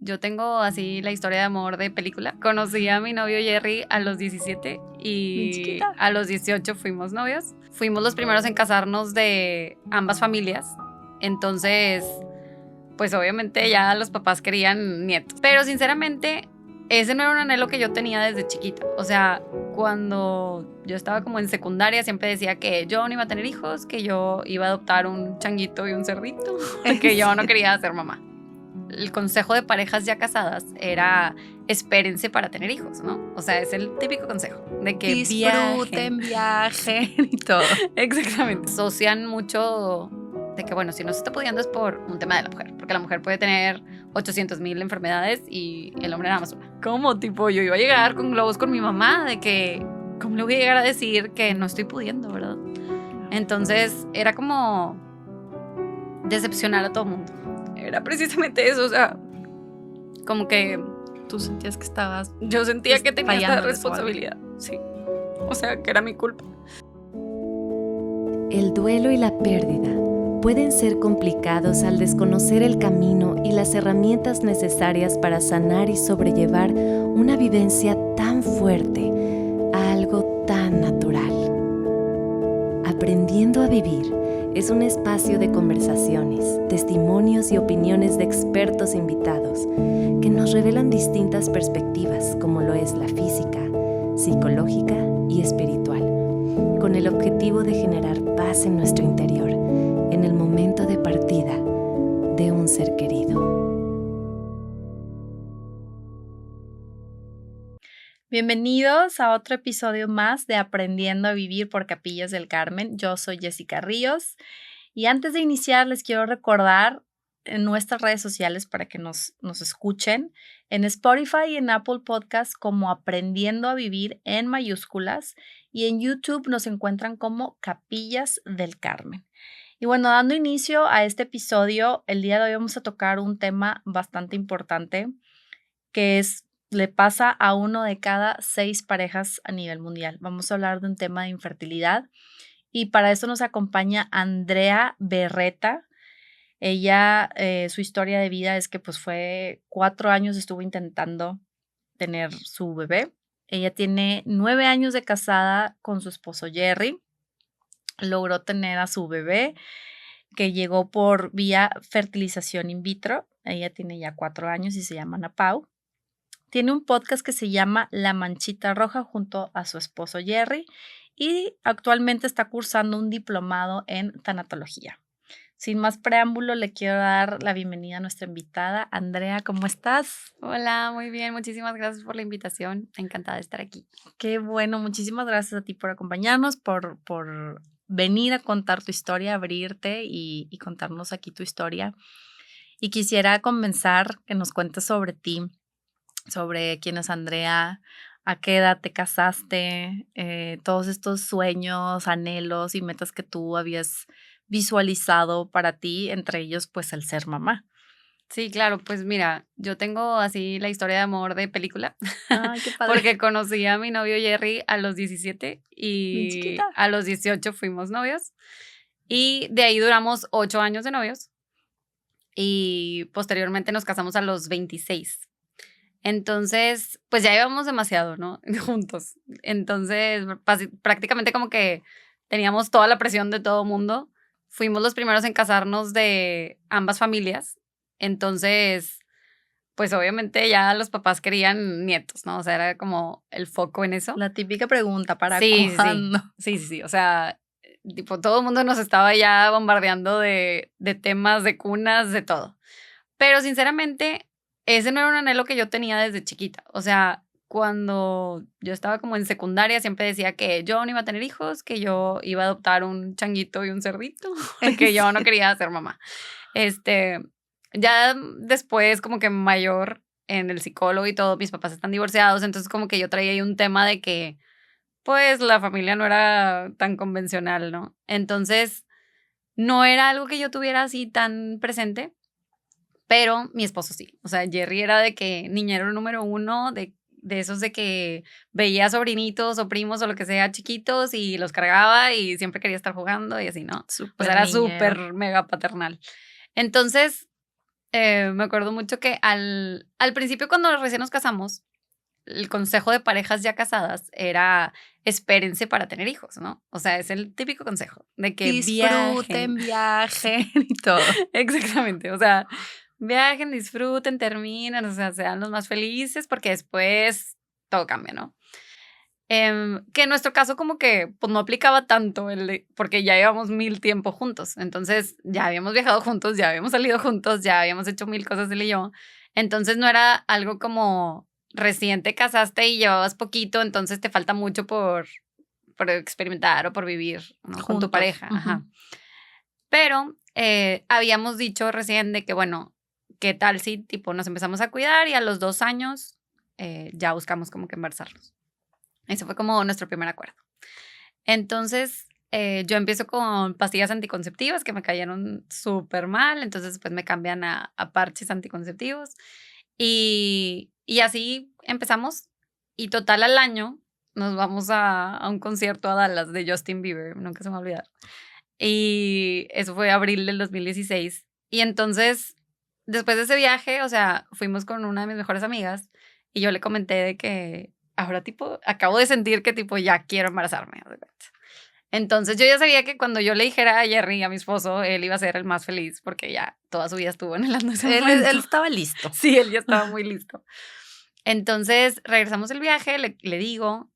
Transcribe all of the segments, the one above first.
yo tengo así la historia de amor de película. Conocí a mi novio Jerry a los 17 y a los 18 fuimos novios. Fuimos los primeros en casarnos de ambas familias. Entonces, pues obviamente ya los papás querían nietos. Pero sinceramente, ese no era un anhelo que yo tenía desde chiquita. O sea, cuando yo estaba como en secundaria siempre decía que yo no iba a tener hijos, que yo iba a adoptar un changuito y un cerdito, que yo no quería ser mamá. El consejo de parejas ya casadas era espérense para tener hijos, ¿no? O sea, es el típico consejo de que disfruten, viajen y todo. Exactamente. Asocian mucho de que, bueno, si no se está pudiendo es por un tema de la mujer, porque la mujer puede tener 800,000 enfermedades y el hombre nada más una. ¿Cómo? Tipo, yo iba a llegar con globos con mi mamá de que, ¿cómo le voy a llegar a decir que no estoy pudiendo, verdad? Entonces, era como decepcionar a todo el mundo. Era precisamente eso, o sea, como que tú sentías que estabas... Yo sentía que tenía esta responsabilidad, sí. O sea, que era mi culpa. El duelo y la pérdida pueden ser complicados al desconocer el camino y las herramientas necesarias para sanar y sobrellevar una vivencia tan fuerte a algo tan natural. Aprendiendo a Vivir es un espacio de conversaciones, testimonios y opiniones de expertos invitados que nos revelan distintas perspectivas como lo es la física, psicológica y espiritual, con el objetivo de generar paz en nuestro interior en el momento de partida de un ser querido. Bienvenidos a otro episodio más de Aprendiendo a Vivir por Capillas del Carmen. Yo soy Jessica Ríos y antes de iniciar les quiero recordar en nuestras redes sociales para que nos escuchen en Spotify y en Apple Podcasts como Aprendiendo a Vivir en mayúsculas y en YouTube nos encuentran como Capillas del Carmen. Y bueno, dando inicio a este episodio, el día de hoy vamos a tocar un tema bastante importante que le pasa a 1 de cada 6 parejas a nivel mundial. Vamos a hablar de un tema de infertilidad y para eso nos acompaña Andrea Berreta. Ella, su historia de vida es que pues fue 4 años estuvo intentando tener su bebé. Ella tiene 9 años de casada con su esposo Jerry. Logró tener a su bebé que llegó por vía fertilización in vitro. Ella tiene ya 4 años y se llama Ana Pau. Tiene un podcast que se llama La Manchita Roja junto a su esposo Jerry y actualmente está cursando un diplomado en tanatología. Sin más preámbulo, le quiero dar la bienvenida a nuestra invitada. Andrea, ¿cómo estás? Hola, muy bien. Muchísimas gracias por la invitación. Encantada de estar aquí. Qué bueno. Muchísimas gracias a ti por acompañarnos, por venir a contar tu historia, abrirte y contarnos aquí tu historia. Y quisiera comenzar que nos cuentes sobre ti, sobre quién es Andrea, a qué edad te casaste, todos estos sueños, anhelos y metas que tú habías visualizado para ti, entre ellos pues el ser mamá. Sí, claro, pues mira, yo tengo así la historia de amor de película. Ay, qué padre. Porque conocí a mi novio Jerry a los 17 y a los 18 fuimos novios. Y de ahí duramos 8 años de novios. Y posteriormente nos casamos a los 26. Entonces, pues ya íbamos demasiado, ¿no? Juntos. Entonces, prácticamente como que teníamos toda la presión de todo mundo. Fuimos los primeros en casarnos de ambas familias. Entonces, pues obviamente ya los papás querían nietos, ¿no? O sea, era como el foco en eso. La típica pregunta, ¿para Sí, cuándo? sí. O sea, tipo, todo el mundo nos estaba ya bombardeando de temas, de cunas, de todo. Pero sinceramente, ese no era un anhelo que yo tenía desde chiquita. O sea, cuando yo estaba como en secundaria siempre decía que yo no iba a tener hijos, que yo iba a adoptar un changuito y un cerdito, que yo no quería ser mamá. Ya después como que mayor en el psicólogo y todo, mis papás están divorciados, entonces como que yo traía ahí un tema de que pues la familia no era tan convencional, ¿no? Entonces no era algo que yo tuviera así tan presente, pero mi esposo sí. O sea, Jerry era de que niñero número 1, de esos de que veía sobrinitos o primos o lo que sea chiquitos y los cargaba y siempre quería estar jugando y así, ¿no? Pues era súper mega paternal. Entonces, me acuerdo mucho que al principio, cuando recién nos casamos, el consejo de parejas ya casadas era espérense para tener hijos, ¿no? O sea, es el típico consejo de que Disfruten, viajen y todo. Exactamente, o sea, viajen, disfruten, terminen, o sea, sean los más felices porque después todo cambia, ¿no? Que en nuestro caso como que pues no aplicaba tanto porque ya llevamos 1000 tiempo juntos, entonces ya habíamos viajado juntos, ya habíamos salido juntos, ya habíamos hecho 1000 cosas él y yo, entonces no era algo como recién te casaste y llevabas poquito, entonces te falta mucho por experimentar o por vivir, ¿no? Con tu pareja, ajá. Pero habíamos dicho recién de que, bueno, ¿qué tal si tipo nos empezamos a cuidar y a los 2 años ya buscamos como que embarazarnos? Ese fue como nuestro primer acuerdo. Entonces, yo empiezo con pastillas anticonceptivas que me cayeron súper mal, entonces después me cambian a parches anticonceptivos y así empezamos y total al año nos vamos a un concierto a Dallas de Justin Bieber, nunca se me va a olvidar. Y eso fue abril del 2016. Y entonces, después de ese viaje, o sea, fuimos con una de mis mejores amigas y yo le comenté de que ahora tipo, acabo de sentir que tipo ya quiero embarazarme. Entonces yo ya sabía que cuando yo le dijera a Jerry, a mi esposo, él iba a ser el más feliz porque ya toda su vida estuvo anhelando ese momento. Él estaba listo. Sí, él ya estaba muy listo. Entonces regresamos del viaje, le digo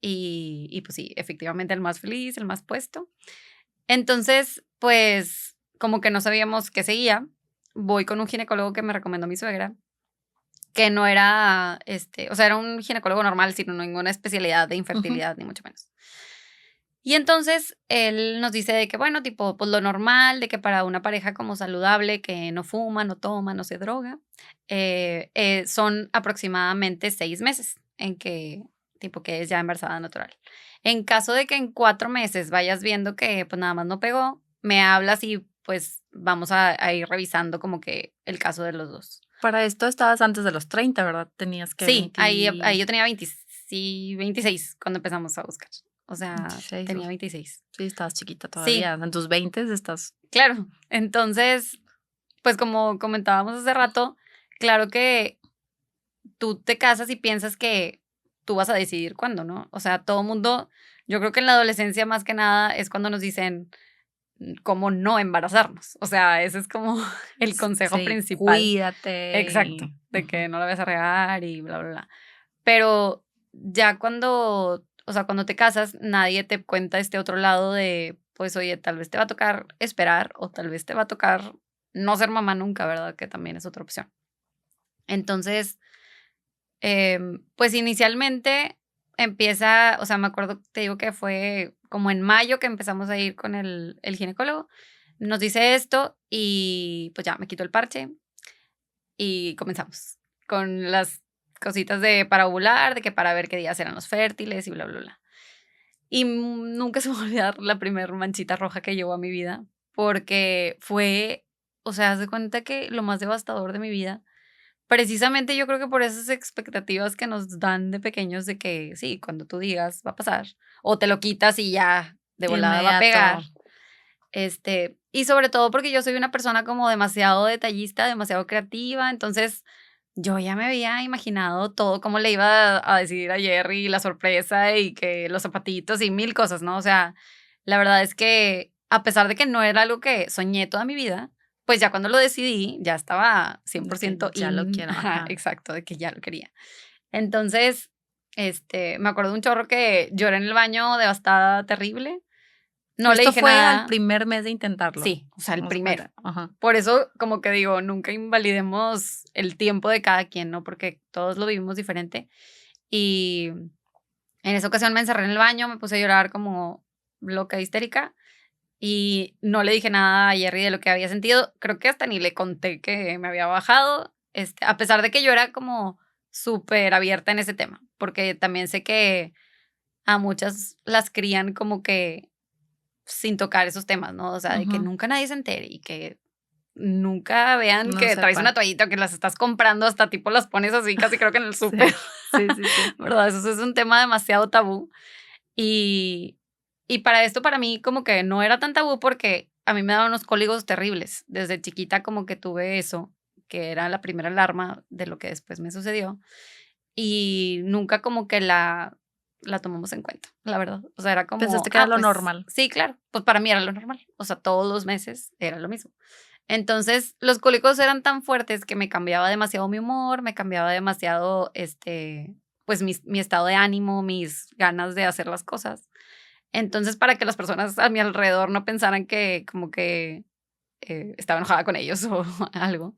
y pues sí, efectivamente el más feliz, el más puesto. Entonces, pues como que no sabíamos qué seguía, voy con un ginecólogo que me recomendó mi suegra, que no era, o sea, era un ginecólogo normal, sin ninguna especialidad de infertilidad, ni mucho menos. Y entonces él nos dice de que, bueno, tipo, pues lo normal, de que para una pareja como saludable, que no fuma, no toma, no se droga, son aproximadamente 6 meses en que, tipo, que es ya embarazada natural. En caso de que en 4 meses vayas viendo que, pues nada más no pegó, me hablas y pues vamos a ir revisando como que el caso de los dos. Para esto estabas antes de los 30, ¿verdad? Tenías que... Sí, ahí yo tenía 26 cuando empezamos a buscar. O sea, 26, tenía 26. Sí, estabas chiquita todavía. Sí. En tus 20 estás... Claro. Entonces, pues como comentábamos hace rato, claro que tú te casas y piensas que tú vas a decidir cuándo, ¿no? O sea, todo mundo, yo creo que en la adolescencia más que nada es cuando nos dicen cómo no embarazarnos. O sea, ese es como el consejo principal. Cuídate. Exacto, de que no la vas a regar y bla, bla, bla. Pero ya cuando, o sea, cuando te casas, nadie te cuenta este otro lado de, pues, oye, tal vez te va a tocar esperar o tal vez te va a tocar no ser mamá nunca, ¿verdad? Que también es otra opción. Entonces, pues inicialmente empieza, o sea, me acuerdo, te digo que fue como en mayo que empezamos a ir con el ginecólogo. Nos dice esto y pues ya me quito el parche y comenzamos con las cositas de para ovular, de que para ver qué días eran los fértiles y bla, bla, bla. Y nunca se me va a olvidar la primera manchita roja que llegó a mi vida, porque fue, o sea, haz de cuenta que lo más devastador de mi vida, precisamente yo creo que por esas expectativas que nos dan de pequeños de que sí, cuando tú digas va a pasar, o te lo quitas y ya de volada va a pegar. Y sobre todo porque yo soy una persona como demasiado detallista, demasiado creativa, entonces yo ya me había imaginado todo, cómo le iba a decir a Jerry la sorpresa y que los zapatitos y 1000 cosas, ¿no? O sea, la verdad es que a pesar de que no era algo que soñé toda mi vida, pues ya cuando lo decidí, ya estaba 100% ya lo quiero. Ajá, exacto, de que ya lo quería. Entonces, me acuerdo de un chorro que lloré en el baño devastada, terrible. No le dije nada. Esto fue al primer mes de intentarlo. Sí, o sea, el primero. Ajá. Por eso, como que digo, nunca invalidemos el tiempo de cada quien, ¿no? Porque todos lo vivimos diferente. Y en esa ocasión me encerré en el baño, me puse a llorar como loca, histérica. Y no le dije nada a Jerry de lo que había sentido. Creo que hasta ni le conté que me había bajado. A pesar de que yo era como súper abierta en ese tema. Porque también sé que a muchas las crían como que sin tocar esos temas, ¿no? O sea, de que nunca nadie se entere y que nunca vean que traes una toallita o que las estás comprando, hasta tipo las pones así, casi creo que en el súper. Sí. ¿Verdad? Eso es un tema demasiado tabú. Y para esto, para mí, como que no era tan tabú porque a mí me daban unos cólicos terribles. Desde chiquita como que tuve eso, que era la primera alarma de lo que después me sucedió. Y nunca como que la tomamos en cuenta, la verdad. O sea, era como... Pensaste que era lo pues, normal. Sí, claro. Pues para mí era lo normal. O sea, todos los meses era lo mismo. Entonces, los cólicos eran tan fuertes que me cambiaba demasiado mi humor, me cambiaba demasiado, pues mi estado de ánimo, mis ganas de hacer las cosas. Entonces, para que las personas a mi alrededor no pensaran que como que estaba enojada con ellos o algo,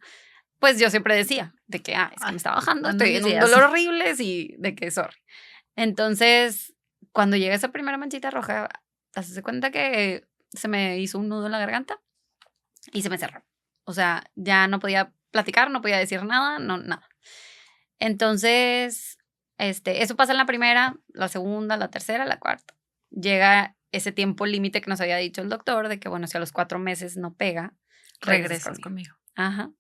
pues yo siempre decía de que, es que me está bajando, estoy en un dolor horrible, y de que sorry. Entonces, cuando llega esa primera manchita roja, te das cuenta que se me hizo un nudo en la garganta y se me cerró. O sea, ya no podía platicar, no podía decir nada, no, nada. Entonces, eso pasa en la primera, la segunda, la tercera, la cuarta. Llega ese tiempo límite que nos había dicho el doctor de que, bueno, si a los 4 meses no pega, regresas conmigo. Ajá.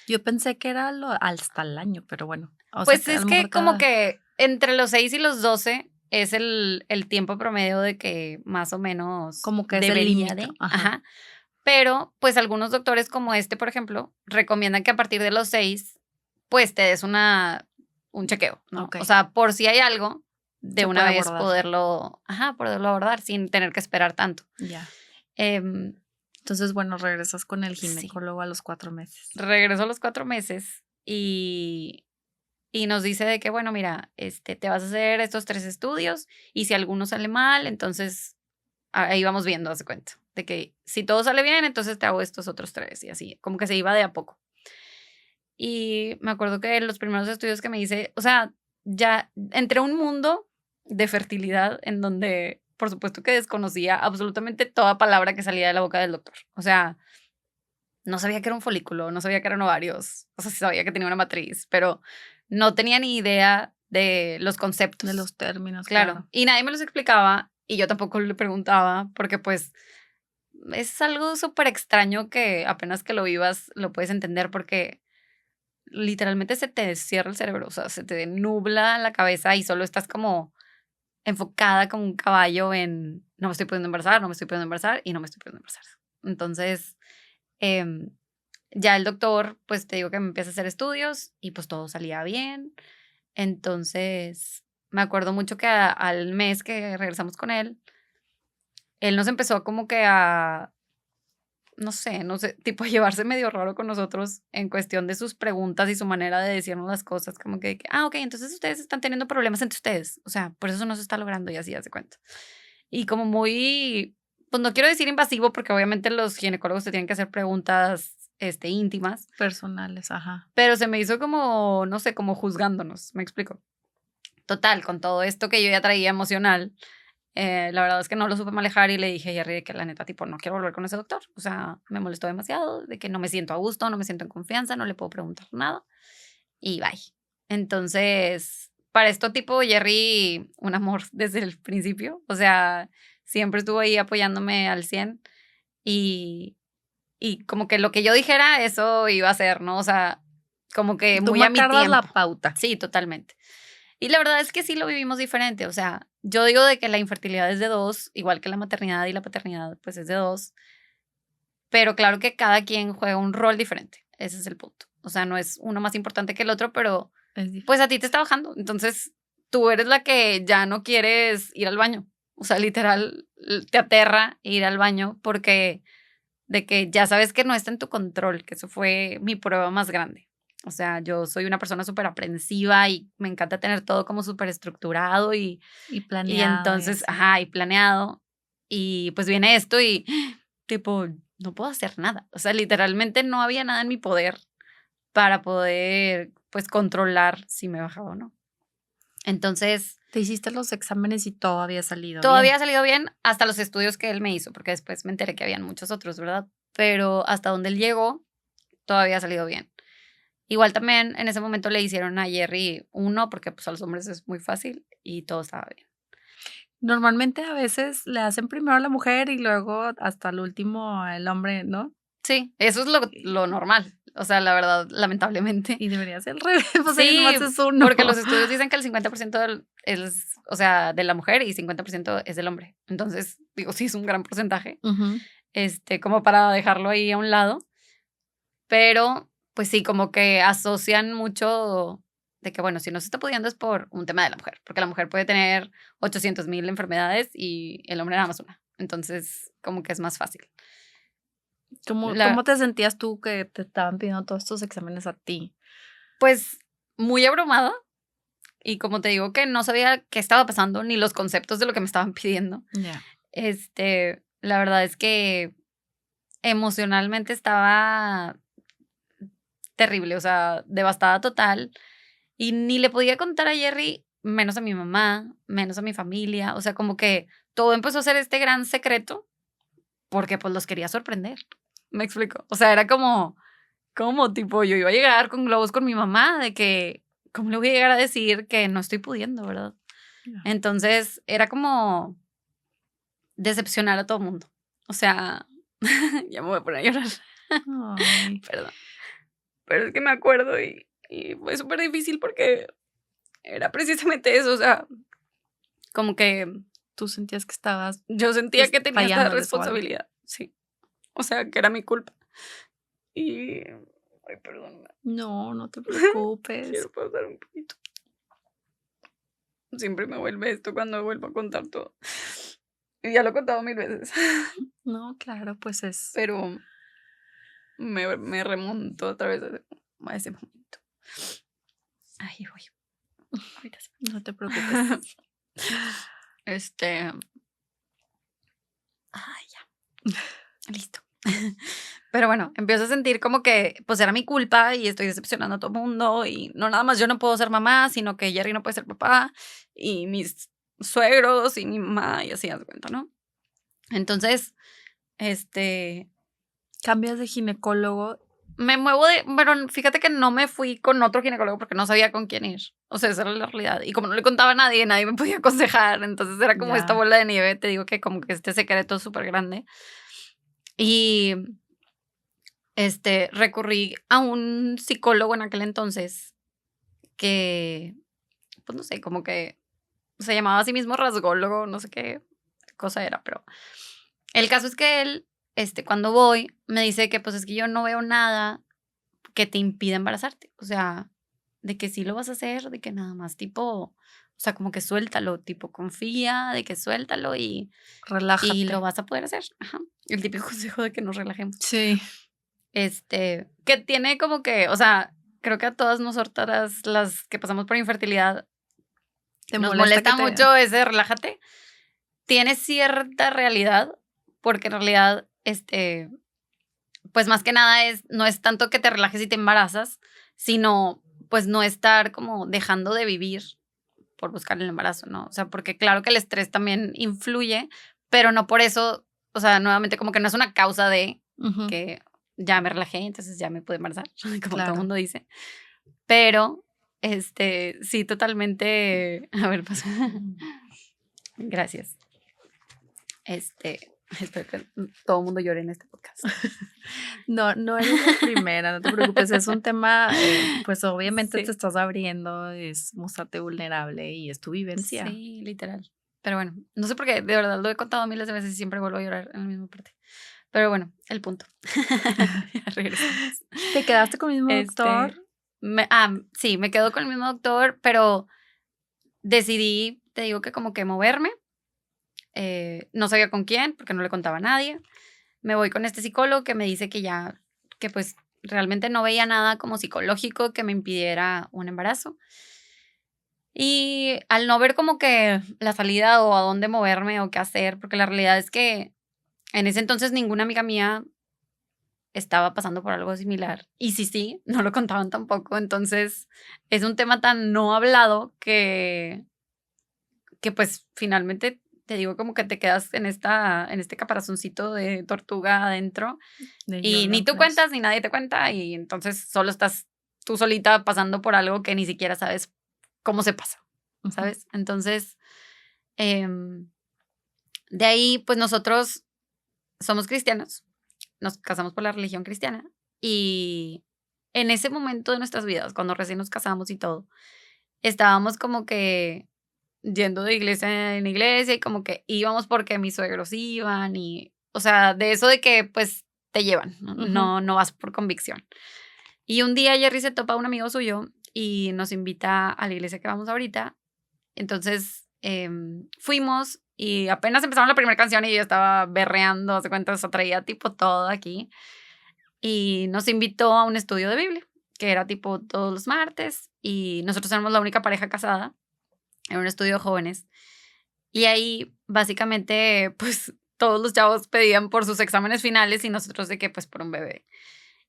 Yo pensé que era hasta el año, pero bueno. Pues sea, es que como que entre los 6 y los 12 es el tiempo promedio de que más o menos como que debería es el de. Ajá. Pero pues algunos doctores como por ejemplo, recomiendan que a partir de los 6 pues te des un chequeo, ¿no? Okay. O sea, por si hay algo, de una vez abordar. poderlo abordar sin tener que esperar tanto. Ya. Entonces, bueno, regresas con el ginecólogo a los 4 meses. Regreso a los 4 meses y nos dice de que, bueno, mira, te vas a hacer estos 3 estudios y si alguno sale mal, entonces ahí vamos viendo, hace cuenta. De que si todo sale bien, entonces te hago estos otros 3 y así, como que se iba de a poco. Y me acuerdo que los primeros estudios que me hice, o sea, ya entré a un mundo de fertilidad en donde, por supuesto que desconocía absolutamente toda palabra que salía de la boca del doctor. O sea, no sabía que era un folículo, no sabía que eran ovarios, o sea, sí sabía que tenía una matriz, pero no tenía ni idea de los conceptos. De los términos, claro. Y nadie me los explicaba y yo tampoco le preguntaba porque pues es algo súper extraño que apenas que lo vivas lo puedes entender porque literalmente se te cierra el cerebro, o sea, se te nubla la cabeza y solo estás como enfocada como un caballo en no me estoy pudiendo embarazar, no me estoy pudiendo embarazar y no me estoy pudiendo embarazar. Entonces, ya el doctor, pues te digo que me empieza a hacer estudios y pues todo salía bien. Entonces, me acuerdo mucho que al mes que regresamos con él nos empezó como que no sé, tipo a llevarse medio raro con nosotros en cuestión de sus preguntas y su manera de decirnos las cosas, como que ok, entonces ustedes están teniendo problemas entre ustedes, o sea, por eso no se está logrando y así, hace cuenta. Y como muy, pues no quiero decir invasivo porque obviamente los ginecólogos te tienen que hacer preguntas íntimas. Personales, ajá. Pero se me hizo como, no sé, como juzgándonos, ¿me explico? Total, con todo esto que yo ya traía emocional, la verdad es que no lo supe manejar y le dije a Jerry de que la neta, tipo, no quiero volver con ese doctor. O sea, me molestó demasiado, de que no me siento a gusto, no me siento en confianza, no le puedo preguntar nada. Y bye. Entonces, para esto, tipo, Jerry, un amor desde el principio. O sea, siempre estuvo ahí apoyándome al 100 y como que lo que yo dijera, eso iba a ser, ¿no? O sea, como que muy a mi tiempo. la pauta. Sí, totalmente. Y la verdad es que sí lo vivimos diferente. O sea, yo digo de que la infertilidad es de 2, igual que la maternidad y la paternidad, pues es de 2. Pero claro que cada quien juega un rol diferente. Ese es el punto. O sea, no es uno más importante que el otro, pero pues a ti te está bajando. Entonces, tú eres la que ya no quieres ir al baño. O sea, literal, te aterra ir al baño porque de que ya sabes que no está en tu control, que eso fue mi prueba más grande. O sea, yo soy una persona súper aprensiva y me encanta tener todo como súper estructurado y planeado. Y entonces, y planeado. Y pues viene esto y tipo, no puedo hacer nada. O sea, literalmente no había nada en mi poder para poder, pues, controlar si me bajaba o no. Entonces... Te hiciste los exámenes y todo había salido todo bien. había salido bien hasta los estudios que él me hizo, porque después me enteré que habían muchos otros, ¿verdad? Pero hasta donde él llegó, todo había salido bien. Igual también en ese momento le hicieron a Jerry 1, porque pues a los hombres es muy fácil y todo estaba bien. Normalmente a veces le hacen primero a la mujer y luego hasta el último el hombre, ¿no? Sí, eso es lo normal. O sea, la verdad, lamentablemente. Y debería ser al revés. Pues sí, nomás es uno. Porque los estudios dicen que el 50% es, o sea, de la mujer y 50% es del hombre. Entonces, digo, sí es un gran porcentaje. Uh-huh. Como para dejarlo ahí a un lado. Pero pues sí, como que asocian mucho de que, bueno, si no se está pudiendo es por un tema de la mujer, porque la mujer puede tener 800,000 enfermedades y el hombre nada más una. Entonces, como que es más fácil. ¿Cómo te sentías tú que te estaban pidiendo todos estos exámenes a ti? Pues muy abrumada y como te digo que no sabía qué estaba pasando ni los conceptos de lo que me estaban pidiendo. Ya. La verdad es que emocionalmente estaba terrible, o sea, devastada total. Y ni le podía contar a Jerry, menos a mi mamá, menos a mi familia. O sea, como que todo empezó a ser este gran secreto porque pues los quería sorprender. ¿Me explico? O sea, era como tipo, yo iba a llegar con globos con mi mamá de que, ¿cómo le voy a llegar a decir que no estoy pudiendo, verdad? Ya. Entonces, era como decepcionar a todo el mundo. O sea, ya me voy a poner a llorar. Ay. Perdón. Pero es que me acuerdo y fue súper difícil porque era precisamente eso, o sea, como que Tú sentías que estabas yo sentía que tenía esta fallándoles o algo. responsabilidad, sí. O sea, que era mi culpa. Y, ay, perdóname, No te preocupes. quiero pausar un poquito. Siempre me vuelve esto cuando vuelvo a contar todo. Y ya lo he contado 1000 veces. No, claro, pues es. Pero me remonto otra vez a ese momento. Ay, voy. Ahorita sí. No te preocupes. Ay, ya. Listo. Pero bueno, empiezo a sentir como que pues era mi culpa y estoy decepcionando a todo el mundo y no nada más yo no puedo ser mamá, sino que Jerry no puede ser papá y mis suegros y mi mamá y así, haz de cuenta, ¿no? Entonces, Cambias de ginecólogo. me muevo bueno, fíjate que no me fui con otro ginecólogo porque no sabía con quién ir. O sea, esa era la realidad. Y como no le contaba a nadie me podía aconsejar. Entonces era como Ya. esta bola de nieve, te digo que como que este secreto súper grande. Y recurrí a un psicólogo en aquel entonces que, pues no sé, como que se llamaba a sí mismo rasgólogo, no sé qué cosa era, pero el caso es que él, cuando voy, me dice que pues es que yo no veo nada que te impida embarazarte. O sea, de que sí lo vas a hacer, de que nada más tipo, o sea, como que suéltalo, tipo confía, de que suéltalo y Relájate. lo vas a poder hacer. Ajá. El típico consejo de que nos relajemos. Sí. Que tiene como que, o sea, creo que a todas nosotras las que pasamos por infertilidad nos molesta mucho ese relájate. Tiene cierta realidad, porque en realidad, pues más que nada no es tanto que te relajes y te embarazas, sino pues no estar como dejando de vivir por buscar el embarazo, ¿no? O sea, porque claro que el estrés también influye, pero no por eso, o sea, nuevamente como que no es una causa de que ya me relajé, entonces ya me pude embarazar, como todo el mundo dice. Pero, sí, totalmente, a ver, pasa. Gracias. Espero que todo el mundo llore en este podcast. No eres la primera, no te preocupes. Es un tema, pues obviamente Sí. te estás abriendo, es mostrarte vulnerable y es tu vivencia. Sí, literal. Pero bueno, no sé por qué, de verdad lo he contado miles de veces y siempre vuelvo a llorar en la misma parte. Pero bueno, el punto. Ya regresamos. ¿Te quedaste con el mismo doctor? Sí, me quedo con el mismo doctor, pero decidí, te digo que como que moverme. No sabía con quién, porque no le contaba a nadie. Me voy con este psicólogo que me dice que pues realmente no veía nada como psicológico que me impidiera un embarazo. Y al no ver como que la salida o a dónde moverme o qué hacer, porque la realidad es que en ese entonces ninguna amiga mía estaba pasando por algo similar. Y sí, no lo contaban tampoco. Entonces es un tema tan no hablado que pues finalmente te digo como que te quedas en este caparazoncito de tortuga adentro y ni tú cuentas ni nadie te cuenta y entonces solo estás tú solita pasando por algo que ni siquiera sabes cómo se pasa, ¿sabes? Entonces, de ahí pues nosotros somos cristianos, nos casamos por la religión cristiana y en ese momento de nuestras vidas, cuando recién nos casamos y todo, estábamos como que yendo de iglesia en iglesia y como que íbamos porque mis suegros iban y, o sea, de eso de que pues te llevan, no vas por convicción. Y un día Jerry se topa a un amigo suyo y nos invita a la iglesia que vamos ahorita. Entonces fuimos y apenas empezaron la primera canción y yo estaba berreando, se cuenta, se traía tipo todo aquí. Y nos invitó a un estudio de Biblia, que era tipo todos los martes. Y nosotros éramos la única pareja casada en un estudio de jóvenes. Y ahí básicamente pues todos los chavos pedían por sus exámenes finales y nosotros de que pues por un bebé.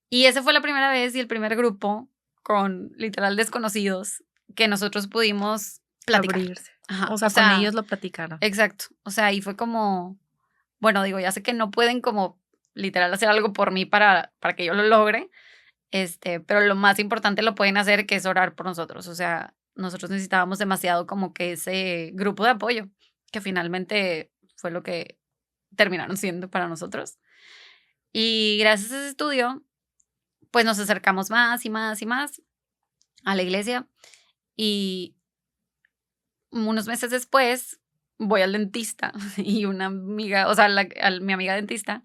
Y esa fue la primera vez y el primer grupo con literal desconocidos que nosotros pudimos platicar. Abrirse. Ajá, O sea, con ellos lo platicaron. Exacto. O sea, y fue como, bueno, digo, ya sé que no pueden como literal hacer algo por mí para que yo lo logre, pero lo más importante lo pueden hacer, que es orar por nosotros. O sea, nosotros necesitábamos demasiado como que ese grupo de apoyo, que finalmente fue lo que terminaron siendo para nosotros. Y gracias a ese estudio, pues nos acercamos más y más y más a la iglesia. Y unos meses después voy al dentista y una amiga, o sea, mi amiga dentista,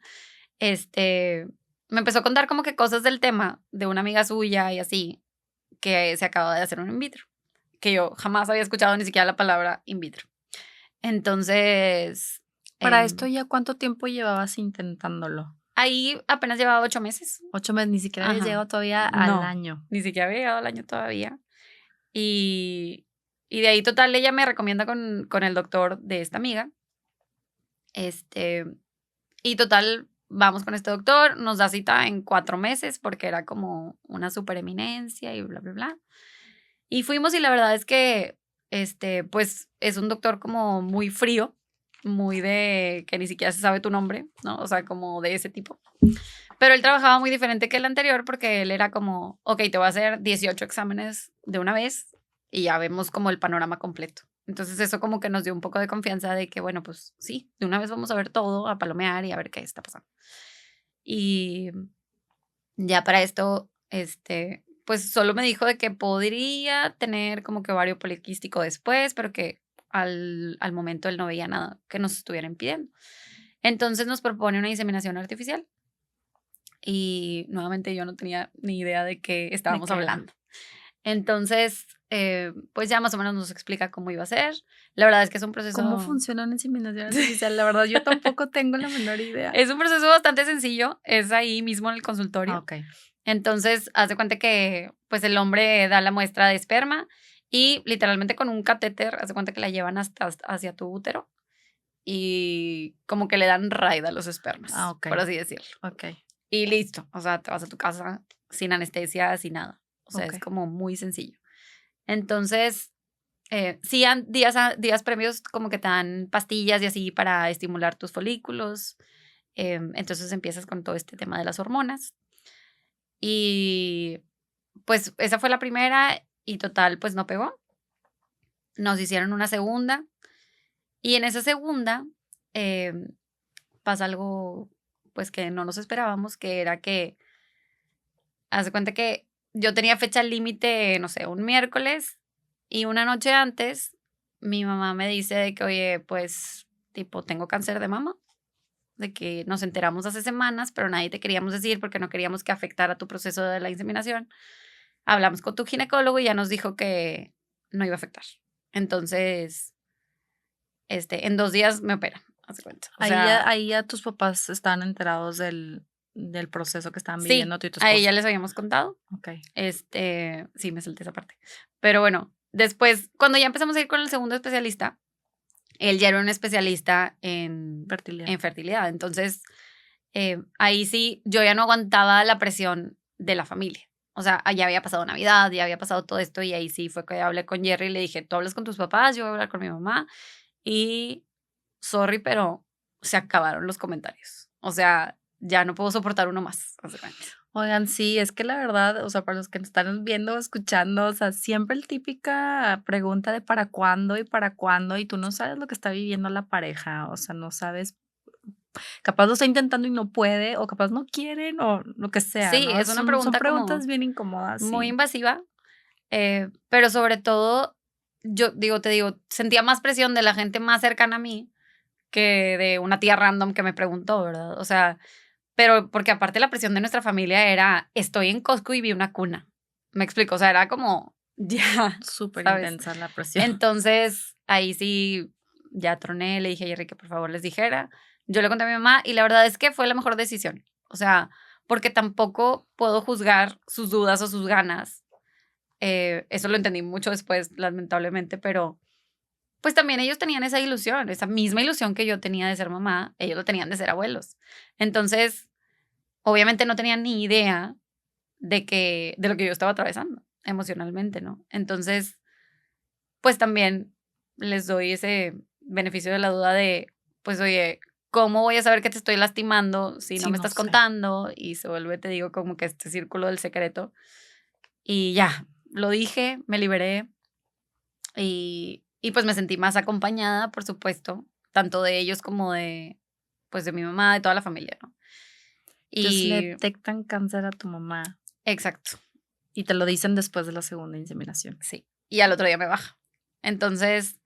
me empezó a contar como que cosas del tema de una amiga suya y así, que se acaba de hacer un in vitro, que yo jamás había escuchado ni siquiera la palabra in vitro. Entonces... Para esto, ¿ya cuánto tiempo llevabas intentándolo? Ahí apenas llevaba 8 meses. 8 meses, ni siquiera habías llegado todavía al año. Ni siquiera había llegado al año todavía. Y de ahí, total, ella me recomienda con el doctor de esta amiga. Y total, vamos con este doctor, nos da cita en 4 meses porque era como una supereminencia y bla, bla, bla. Y fuimos y la verdad es que, pues, es un doctor como muy frío, muy de que ni siquiera se sabe tu nombre, ¿no? O sea, como de ese tipo. Pero él trabajaba muy diferente que el anterior porque él era como, ok, te voy a hacer 18 exámenes de una vez y ya vemos como el panorama completo. Entonces eso como que nos dio un poco de confianza de que, bueno, pues sí, de una vez vamos a ver todo, a palomear y a ver qué está pasando. Y ya para esto, pues solo me dijo de que podría tener como que ovario poliquístico después, pero que al momento él no veía nada que nos estuviera impidiendo. Entonces nos propone una inseminación artificial. Y nuevamente yo no tenía ni idea de qué estábamos hablando. Entonces, pues ya más o menos nos explica cómo iba a ser. La verdad es que es un proceso... ¿Cómo funciona una inseminación artificial? La verdad, yo tampoco tengo la menor idea. Es un proceso bastante sencillo. Es ahí mismo en el consultorio. Ok. Entonces, haz de cuenta que pues el hombre da la muestra de esperma y literalmente con un catéter, haz de cuenta que la llevan hasta hacia tu útero y como que le dan raid a los espermas, por así decirlo. Ok. Y listo, o sea, te vas a tu casa sin anestesia, sin nada. O sea, es como muy sencillo. Entonces, sí, días previos como que te dan pastillas y así para estimular tus folículos. Entonces empiezas con todo este tema de las hormonas. Y pues esa fue la primera y total, pues no pegó. Nos hicieron una segunda. Y en esa segunda pasa algo pues que no nos esperábamos, que era que, haz de cuenta que yo tenía fecha límite, no sé, un miércoles, y una noche antes mi mamá me dice de que, oye, pues, tipo, tengo cáncer de mama, de que nos enteramos hace semanas, pero nadie te queríamos decir porque no queríamos que afectara tu proceso de la inseminación. Hablamos con tu ginecólogo y ya nos dijo que no iba a afectar. Entonces, en 2 días me operan. Haz de cuenta. Ahí ya tus papás estaban enterados del proceso que estaban viviendo tú y tu esposo. A ella les habíamos contado. Ok. Sí, me salté esa parte. Pero bueno, después, cuando ya empezamos a ir con el segundo especialista, él ya era un especialista en fertilidad. Entonces, ahí sí, yo ya no aguantaba la presión de la familia. O sea, ya había pasado Navidad, ya había pasado todo esto y ahí sí fue que hablé con Jerry y le dije, tú hablas con tus papás, yo voy a hablar con mi mamá y... sorry, pero se acabaron los comentarios. O sea, ya no puedo soportar uno más. Oigan, sí, es que la verdad, o sea, para los que nos están viendo o escuchando, o sea, siempre la típica pregunta de para cuándo, y tú no sabes lo que está viviendo la pareja, o sea, no sabes, capaz lo está intentando y no puede, o capaz no quieren, o lo que sea. Sí, ¿no? es una pregunta son preguntas bien incómodas. Muy sí. invasiva, pero sobre todo, te digo, sentía más presión de la gente más cercana a mí que de una tía random que me preguntó, ¿verdad? O sea, Pero porque aparte la presión de nuestra familia era, estoy en Costco y vi una cuna. Me explico, o sea, era como, ya, Súper ¿sabes? intensa la presión. Entonces, ahí sí, ya troné, le dije a Jerry que por favor les dijera. Yo le conté a mi mamá y la verdad es que fue la mejor decisión. O sea, porque tampoco puedo juzgar sus dudas o sus ganas. Eso lo entendí mucho después, lamentablemente, pero pues también ellos tenían esa ilusión, esa misma ilusión que yo tenía de ser mamá, ellos lo tenían de ser abuelos. Entonces, obviamente no tenían ni idea de lo que yo estaba atravesando emocionalmente, ¿no? Entonces, pues también les doy ese beneficio de la duda de, pues, oye, ¿cómo voy a saber que te estoy lastimando si no Sí, me no estás sé. contando? Y se vuelve, te digo, como que este círculo del secreto. Y ya, lo dije, me liberé y pues me sentí más acompañada, por supuesto, tanto de ellos como de, pues, de mi mamá, de toda la familia, ¿no? Entonces le Y detectan cáncer a tu mamá exacto, y te lo dicen después de la segunda inseminación. sí. Y al otro día me baja. Entonces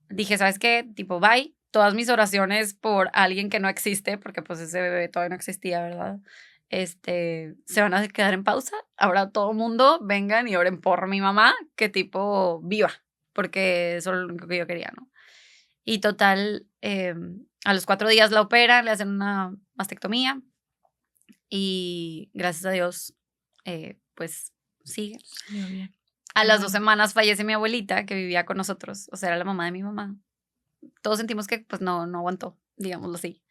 dije, ¿sabes qué? Tipo, bye. Todas mis oraciones por alguien que no existe, porque pues ese bebé todavía no existía, ¿verdad? Se van a quedar en pausa. Ahora todo el mundo vengan y oren por mi mamá, que tipo viva, porque eso es lo único que yo quería, ¿no? Y total, a los 4 días la operan, le hacen una mastectomía y gracias a Dios, pues sigue. Salió bien. A Qué las 2 bueno. semanas fallece mi abuelita, que vivía con nosotros, o sea, era la mamá de mi mamá. Todos sentimos que pues no aguantó, digámoslo así,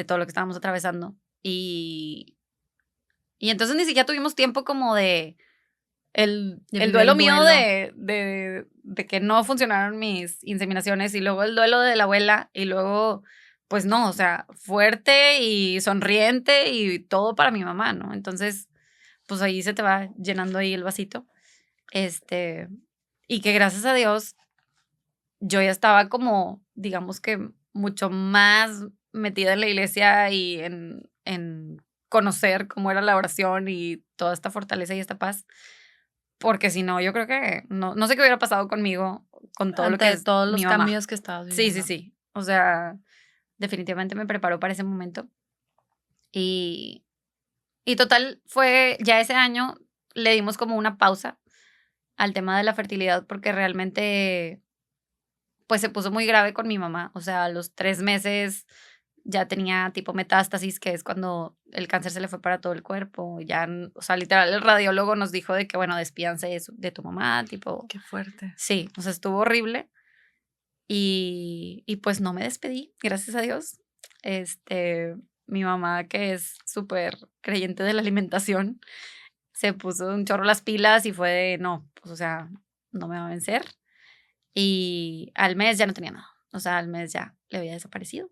todo lo que estábamos atravesando. Y entonces ni siquiera tuvimos tiempo como de De el vivir el duelo mío duelo. de que no funcionaron mis inseminaciones y luego el duelo de la abuela y luego, pues no, o sea, fuerte y sonriente y todo para mi mamá, ¿no? Entonces, pues ahí se te va llenando ahí el vasito. Y que gracias a Dios yo ya estaba como, digamos que mucho más metida en la iglesia y en conocer cómo era la oración y toda esta fortaleza y esta paz, porque si no, yo creo que no sé qué hubiera pasado conmigo con todo lo que Ante es todos mi los mamá. cambios que estabas Sí, viviendo. sí. O sea, definitivamente me preparó para ese momento. Y, y total, fue ya ese año le dimos como una pausa al tema de la fertilidad porque realmente pues se puso muy grave con mi mamá. O sea, a los 3 meses ya tenía tipo metástasis, que es cuando el cáncer se le fue para todo el cuerpo. Ya, o sea, literal, el radiólogo nos dijo de que, bueno, despídanse de tu mamá, tipo. Qué fuerte. Sí, o sea, estuvo horrible. Y pues no me despedí, gracias a Dios. Mi mamá, que es súper creyente de la alimentación, se puso un chorro las pilas y fue de, no, pues, o sea, no me va a vencer. Y al mes ya no tenía nada. O sea, al mes ya le había desaparecido.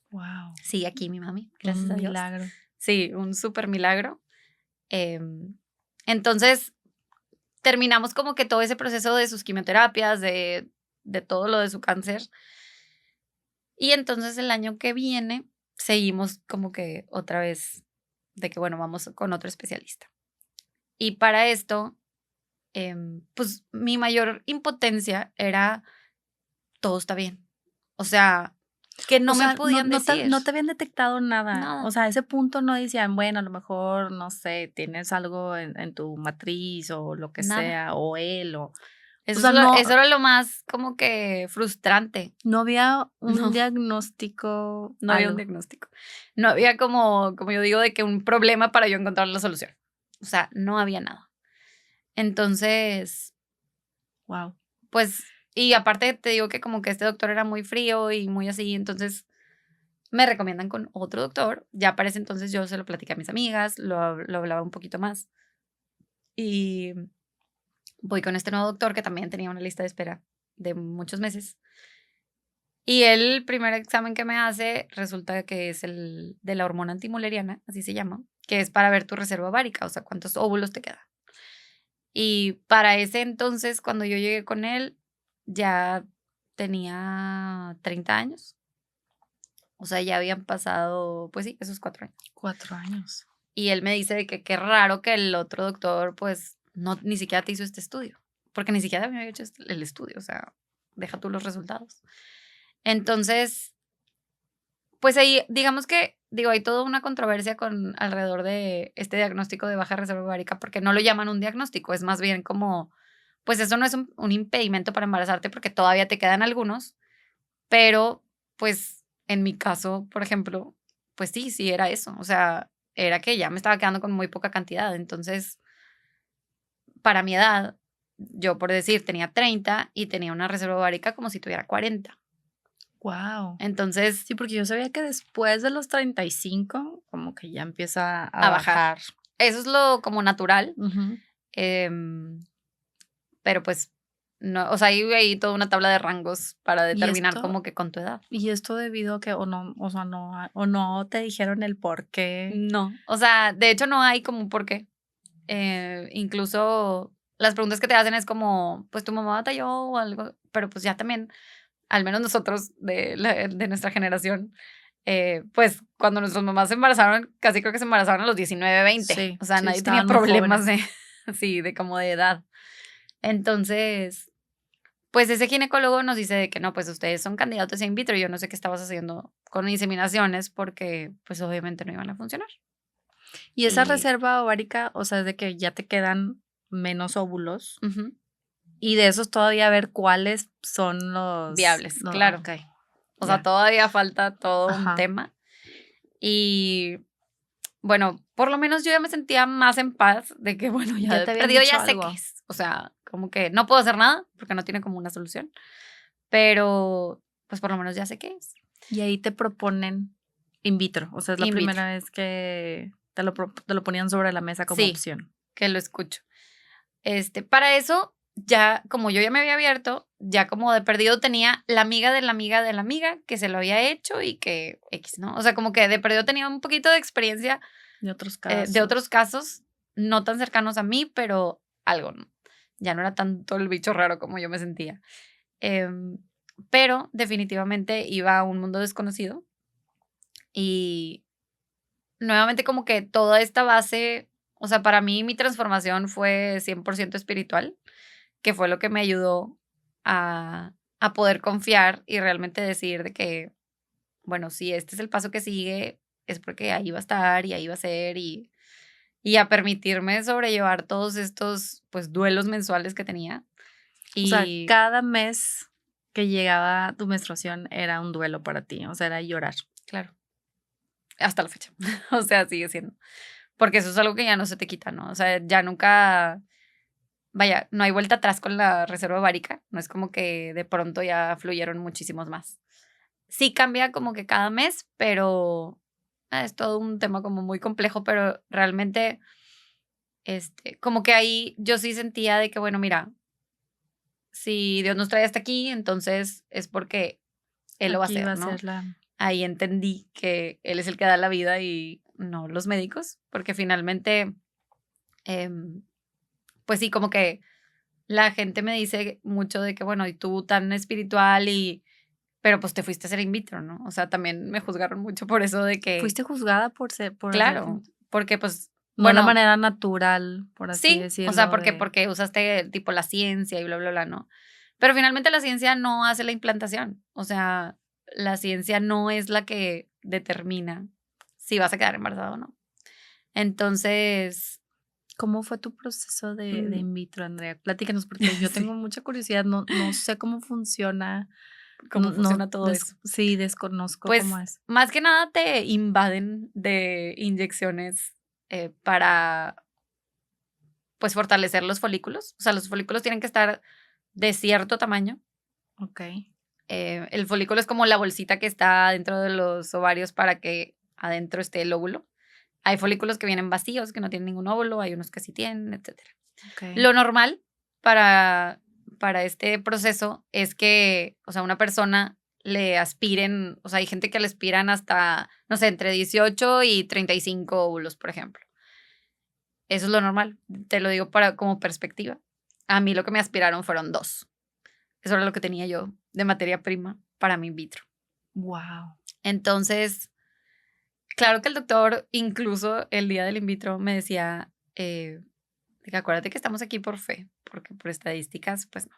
Wow. Sí, aquí mi mami, gracias Un a Dios. milagro. Sí, un súper milagro. Entonces, terminamos como que todo ese proceso de sus quimioterapias, de todo lo de su cáncer. Y entonces el año que viene seguimos como que otra vez de que, bueno, vamos con otro especialista. Y para esto, pues mi mayor impotencia era, todo está bien. O sea, que no O me sea, podían decir. no te habían detectado nada. Nada. O sea, a ese punto no decían, bueno, a lo mejor, no sé, tienes algo en tu matriz o lo que Nada. sea, o él, o Eso, sea, eso era lo más como que frustrante. no había un No. diagnóstico. No había un algo. diagnóstico. No había como yo digo, de que un problema para yo encontrar la solución. O sea, no había nada. Entonces, Wow. pues, y aparte te digo que como que este doctor era muy frío y muy así, entonces me recomiendan con otro doctor. Ya para ese entonces yo se lo platiqué a mis amigas, lo hablaba un poquito más. Y voy con este nuevo doctor que también tenía una lista de espera de muchos meses. Y el primer examen que me hace resulta que es el de la hormona antimuleriana, así se llama, que es para ver tu reserva ovárica, o sea, cuántos óvulos te quedan. Y para ese entonces, cuando yo llegué con él, ya tenía 30 años. O sea, ya habían pasado, pues sí, esos 4 años. 4 años. Y él me dice de que qué raro que el otro doctor, pues, no, ni siquiera te hizo este estudio. Porque ni siquiera me había hecho el estudio, o sea, deja tú los resultados. Entonces, pues ahí, digamos que digo, hay toda una controversia alrededor de este diagnóstico de baja reserva ovárica porque no lo llaman un diagnóstico, es más bien como, pues eso no es un impedimento para embarazarte porque todavía te quedan algunos, pero pues en mi caso, por ejemplo, pues sí era eso, o sea, era que ya me estaba quedando con muy poca cantidad, entonces, para mi edad, yo por decir, tenía 30 y tenía una reserva ovárica como si tuviera 40. Wow. Entonces, Sí, porque yo sabía que después de los 35, como que ya empieza a a bajar. Eso es lo como natural. Ujú. Pero pues, no, o sea, hay toda una tabla de rangos para determinar esto- como que con tu edad. Y esto debido a que o no te dijeron el por qué. No, o sea, de hecho no hay como un por qué. Incluso las preguntas que te hacen es como, pues tu mamá batalló o algo, pero pues ya también, al menos nosotros de nuestra generación, pues cuando nuestras mamás se embarazaron, casi creo que se embarazaron a los 19, 20. Sí, O sea, sí, nadie tenía estaban muy problemas jóvenes. sí, de como de edad. Entonces, pues ese ginecólogo nos dice de que no, pues ustedes son candidatos a in vitro. Yo no sé qué estabas haciendo con inseminaciones porque pues obviamente no iban a funcionar. Y esa Y reserva ovárica, o sea, es de que ya te quedan menos óvulos. ujú, Y de esos todavía ver cuáles son viables, claro. Ok, O sea, ya. todavía falta todo un Ajá. tema. Y bueno, por lo menos yo ya me sentía más en paz de que, bueno, ya Ya de te habían perdido dicho ya sé qué algo. es. O sea, como que no puedo hacer nada porque no tiene como una solución. Pero pues por lo menos ya sé qué es. Y ahí te proponen in vitro. O sea, es la In vitro. primera vez que te lo ponían sobre la mesa como Sí, opción. que lo escucho. Para eso, ya, como yo ya me había abierto, ya como de perdido tenía la amiga de la amiga de la amiga que se lo había hecho y que X, ¿no? O sea, como que de perdido tenía un poquito de experiencia De otros casos. de otros casos, no tan cercanos a mí, pero algo, ¿no? Ya no era tanto el bicho raro como yo me sentía. Em, pero definitivamente iba a un mundo desconocido y nuevamente como que toda esta base, o sea, para mí mi transformación fue 100% espiritual, que fue lo que me ayudó a poder confiar y realmente decir de que, bueno, si este es el paso que sigue, es porque ahí va a estar y ahí va a ser y a permitirme sobrellevar todos estos, pues, duelos mensuales que tenía. O sea, Y cada mes que llegaba tu menstruación era un duelo para ti. O sea, era llorar. claro, hasta la fecha. O sea, sigue siendo. Porque eso es algo que ya no se te quita, ¿no? O sea, ya nunca, vaya, no hay vuelta atrás con la reserva ovárica. No es como que de pronto ya fluyeron muchísimos más. Sí cambia como que cada mes, pero es todo un tema como muy complejo, pero realmente, como que ahí yo sí sentía de que, bueno, mira, si Dios nos trae hasta aquí, entonces es porque Él lo va a Aquí va hacer, a ¿no? ser la... Ahí entendí que Él es el que da la vida y no los médicos, porque finalmente, em, pues sí, como que la gente me dice mucho de que, bueno, y tú tan espiritual pero pues te fuiste a hacer in vitro, ¿no? O sea, también me juzgaron mucho por eso de que, Fuiste juzgada por hacer... claro, porque pues, No la bueno, manera natural, por así sí, o sea, decirlo, porque, de... porque usaste tipo la ciencia y bla, bla, bla, ¿no? Pero finalmente la ciencia no hace la implantación, o sea, la ciencia no es la que determina si vas a quedar embarazada o no. Entonces, ¿Cómo fue tu proceso de mm, in vitro, Andrea? Platícanos, porque yo tengo sí, mucha curiosidad, no sé cómo funciona, cómo funciona todo eso. sí, desconozco cómo Pues, es. más que nada te invaden de inyecciones, para, pues, fortalecer los folículos. O sea, los folículos tienen que estar de cierto tamaño. Okey. El folículo es como la bolsita que está dentro de los ovarios para que adentro esté el óvulo. Hay folículos que vienen vacíos, que no tienen ningún óvulo, hay unos que sí tienen, etcétera. Okey. Lo normal para este proceso es que, o sea, una persona le aspiren, o sea, hay gente que le aspiran hasta, no sé, entre 18 y 35 óvulos, por ejemplo. Eso es lo normal, te lo digo como perspectiva. A mí lo que me aspiraron fueron 2. Eso era lo que tenía yo de materia prima para mi in vitro. Guau. Entonces, claro que el doctor, incluso el día del in vitro, me decía, de que acuérdate que estamos aquí por fe, porque por estadísticas, pues no.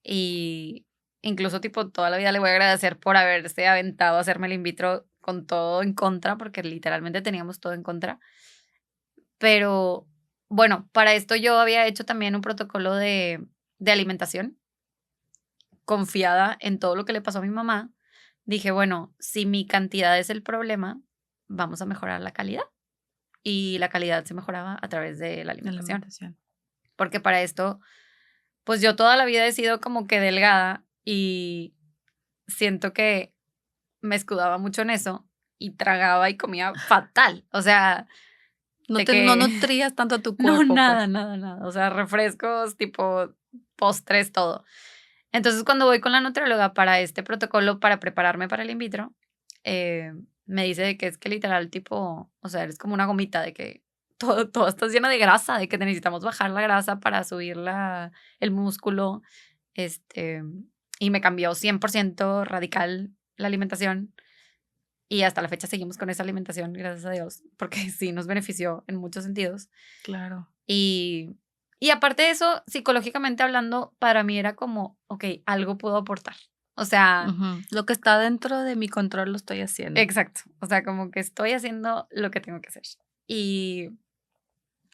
Y incluso, tipo, toda la vida le voy a agradecer por haberse aventado a hacerme el in vitro con todo en contra, porque literalmente teníamos todo en contra. Pero bueno, para esto yo había hecho también un protocolo de alimentación, confiada en todo lo que le pasó a mi mamá. Dije, bueno, si mi cantidad es el problema, vamos a mejorar la calidad. Y la calidad se mejoraba a través de la alimentación. Porque para esto, pues yo toda la vida he sido como que delgada y siento que me escudaba mucho en eso y tragaba y comía fatal. O sea, no nutrías tanto tu cuerpo. No, nada. O sea, refrescos, tipo postres, todo. Entonces, cuando voy con la nutrióloga para este protocolo, para prepararme para el in vitro, me dice de que es que literal, tipo, o sea, eres como una gomita, de que todo estás llena de grasa, de que necesitamos bajar la grasa para subir el músculo. Y me cambió 100% radical la alimentación. Y hasta la fecha seguimos con esa alimentación, gracias a Dios, porque sí nos benefició en muchos sentidos. Claro. Y aparte de eso, psicológicamente hablando, para mí era como, ok, algo puedo aportar. O sea, lo que está dentro de mi control lo estoy haciendo. Exacto. O sea, como que estoy haciendo lo que tengo que hacer. Y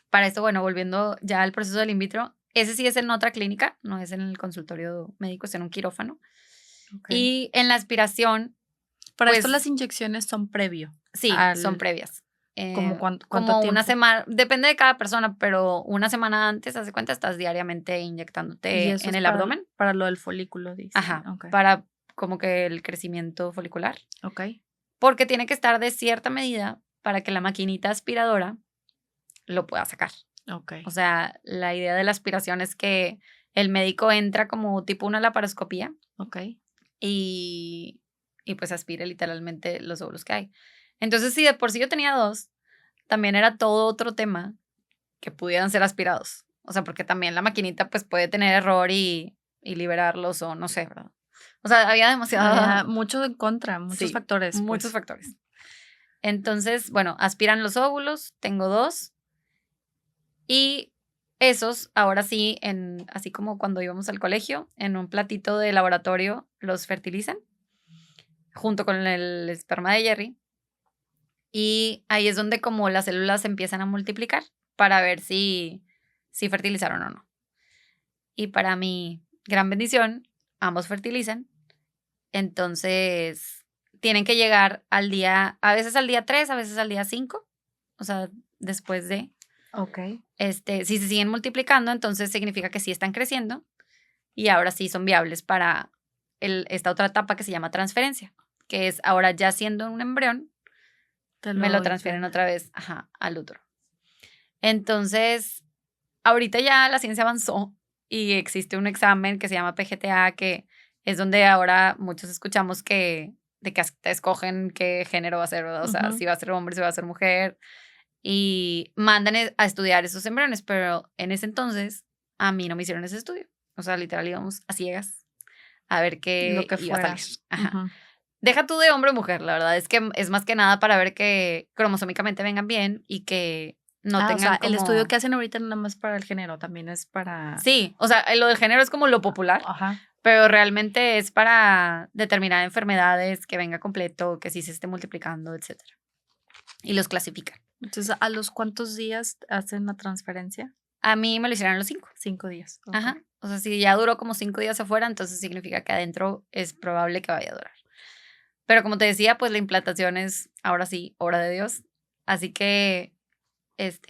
para esto, bueno, volviendo ya al proceso del in vitro, ese sí es en otra clínica, no es en el consultorio médico, es en un quirófano. Okay. Y en la aspiración... Para esto las inyecciones son previo. Sí, son previas. ¿Como cuánto como tiempo? Una semana, depende de cada persona, pero una semana antes, haz de cuenta, estás diariamente inyectándote en el abdomen. Para lo del folículo, dice. Ajá, para como que el crecimiento folicular. Ok. Porque tiene que estar de cierta medida para que la maquinita aspiradora lo pueda sacar. Ok. O sea, la idea de la aspiración es que el médico entra como tipo una laparoscopía. Ok. Y pues aspire literalmente los óvulos que hay. Entonces, si de por sí yo tenía 2, también era todo otro tema que pudieran ser aspirados. O sea, porque también la maquinita pues puede tener error y liberarlos o no sé, ¿verdad? O sea, había demasiado... mucho en contra, muchos factores. Muchos factores. Entonces, bueno, aspiran los óvulos, tengo 2. Y esos, ahora sí, así como cuando íbamos al colegio, en un platito de laboratorio los fertilizan junto con el esperma de Jerry. Y ahí es donde como las células empiezan a multiplicar para ver si fertilizaron o no. Y para mi gran bendición, ambos fertilizan. Entonces, tienen que llegar al día, a veces al día 3, a veces al día 5. O sea, después de... Ok. Si se siguen multiplicando, entonces significa que sí están creciendo. Y ahora sí son viables para esta otra etapa que se llama transferencia, que es ahora ya siendo un embrión, me lo transfieren otra vez al útero. Entonces, ahorita ya la ciencia avanzó y existe un examen que se llama PGTA, que es donde ahora muchos escuchamos de que escogen qué género va a ser, ¿verdad? O sea, si va a ser hombre, si va a ser mujer, y mandan a estudiar esos embriones, pero en ese entonces a mí no me hicieron ese estudio. O sea, literal íbamos a ciegas a ver qué iba a salir. Ajá. Deja tú de hombre o mujer, la verdad es que es más que nada para ver que cromosómicamente vengan bien y que no tengan, o sea, el estudio que hacen ahorita no nada más para el género, también es para... Sí, o sea, lo del género es como lo popular, pero realmente es para determinar enfermedades, que venga completo, que sí se esté multiplicando, etc. Y los clasifican. Entonces, ¿a los cuántos días hacen la transferencia? A mí me lo hicieron a los 5. 5 días. Okay. Ajá. O sea, si ya duró como 5 días afuera, entonces significa que adentro es probable que vaya a durar. Pero como te decía, pues la implantación es, ahora sí, obra de Dios. Así que,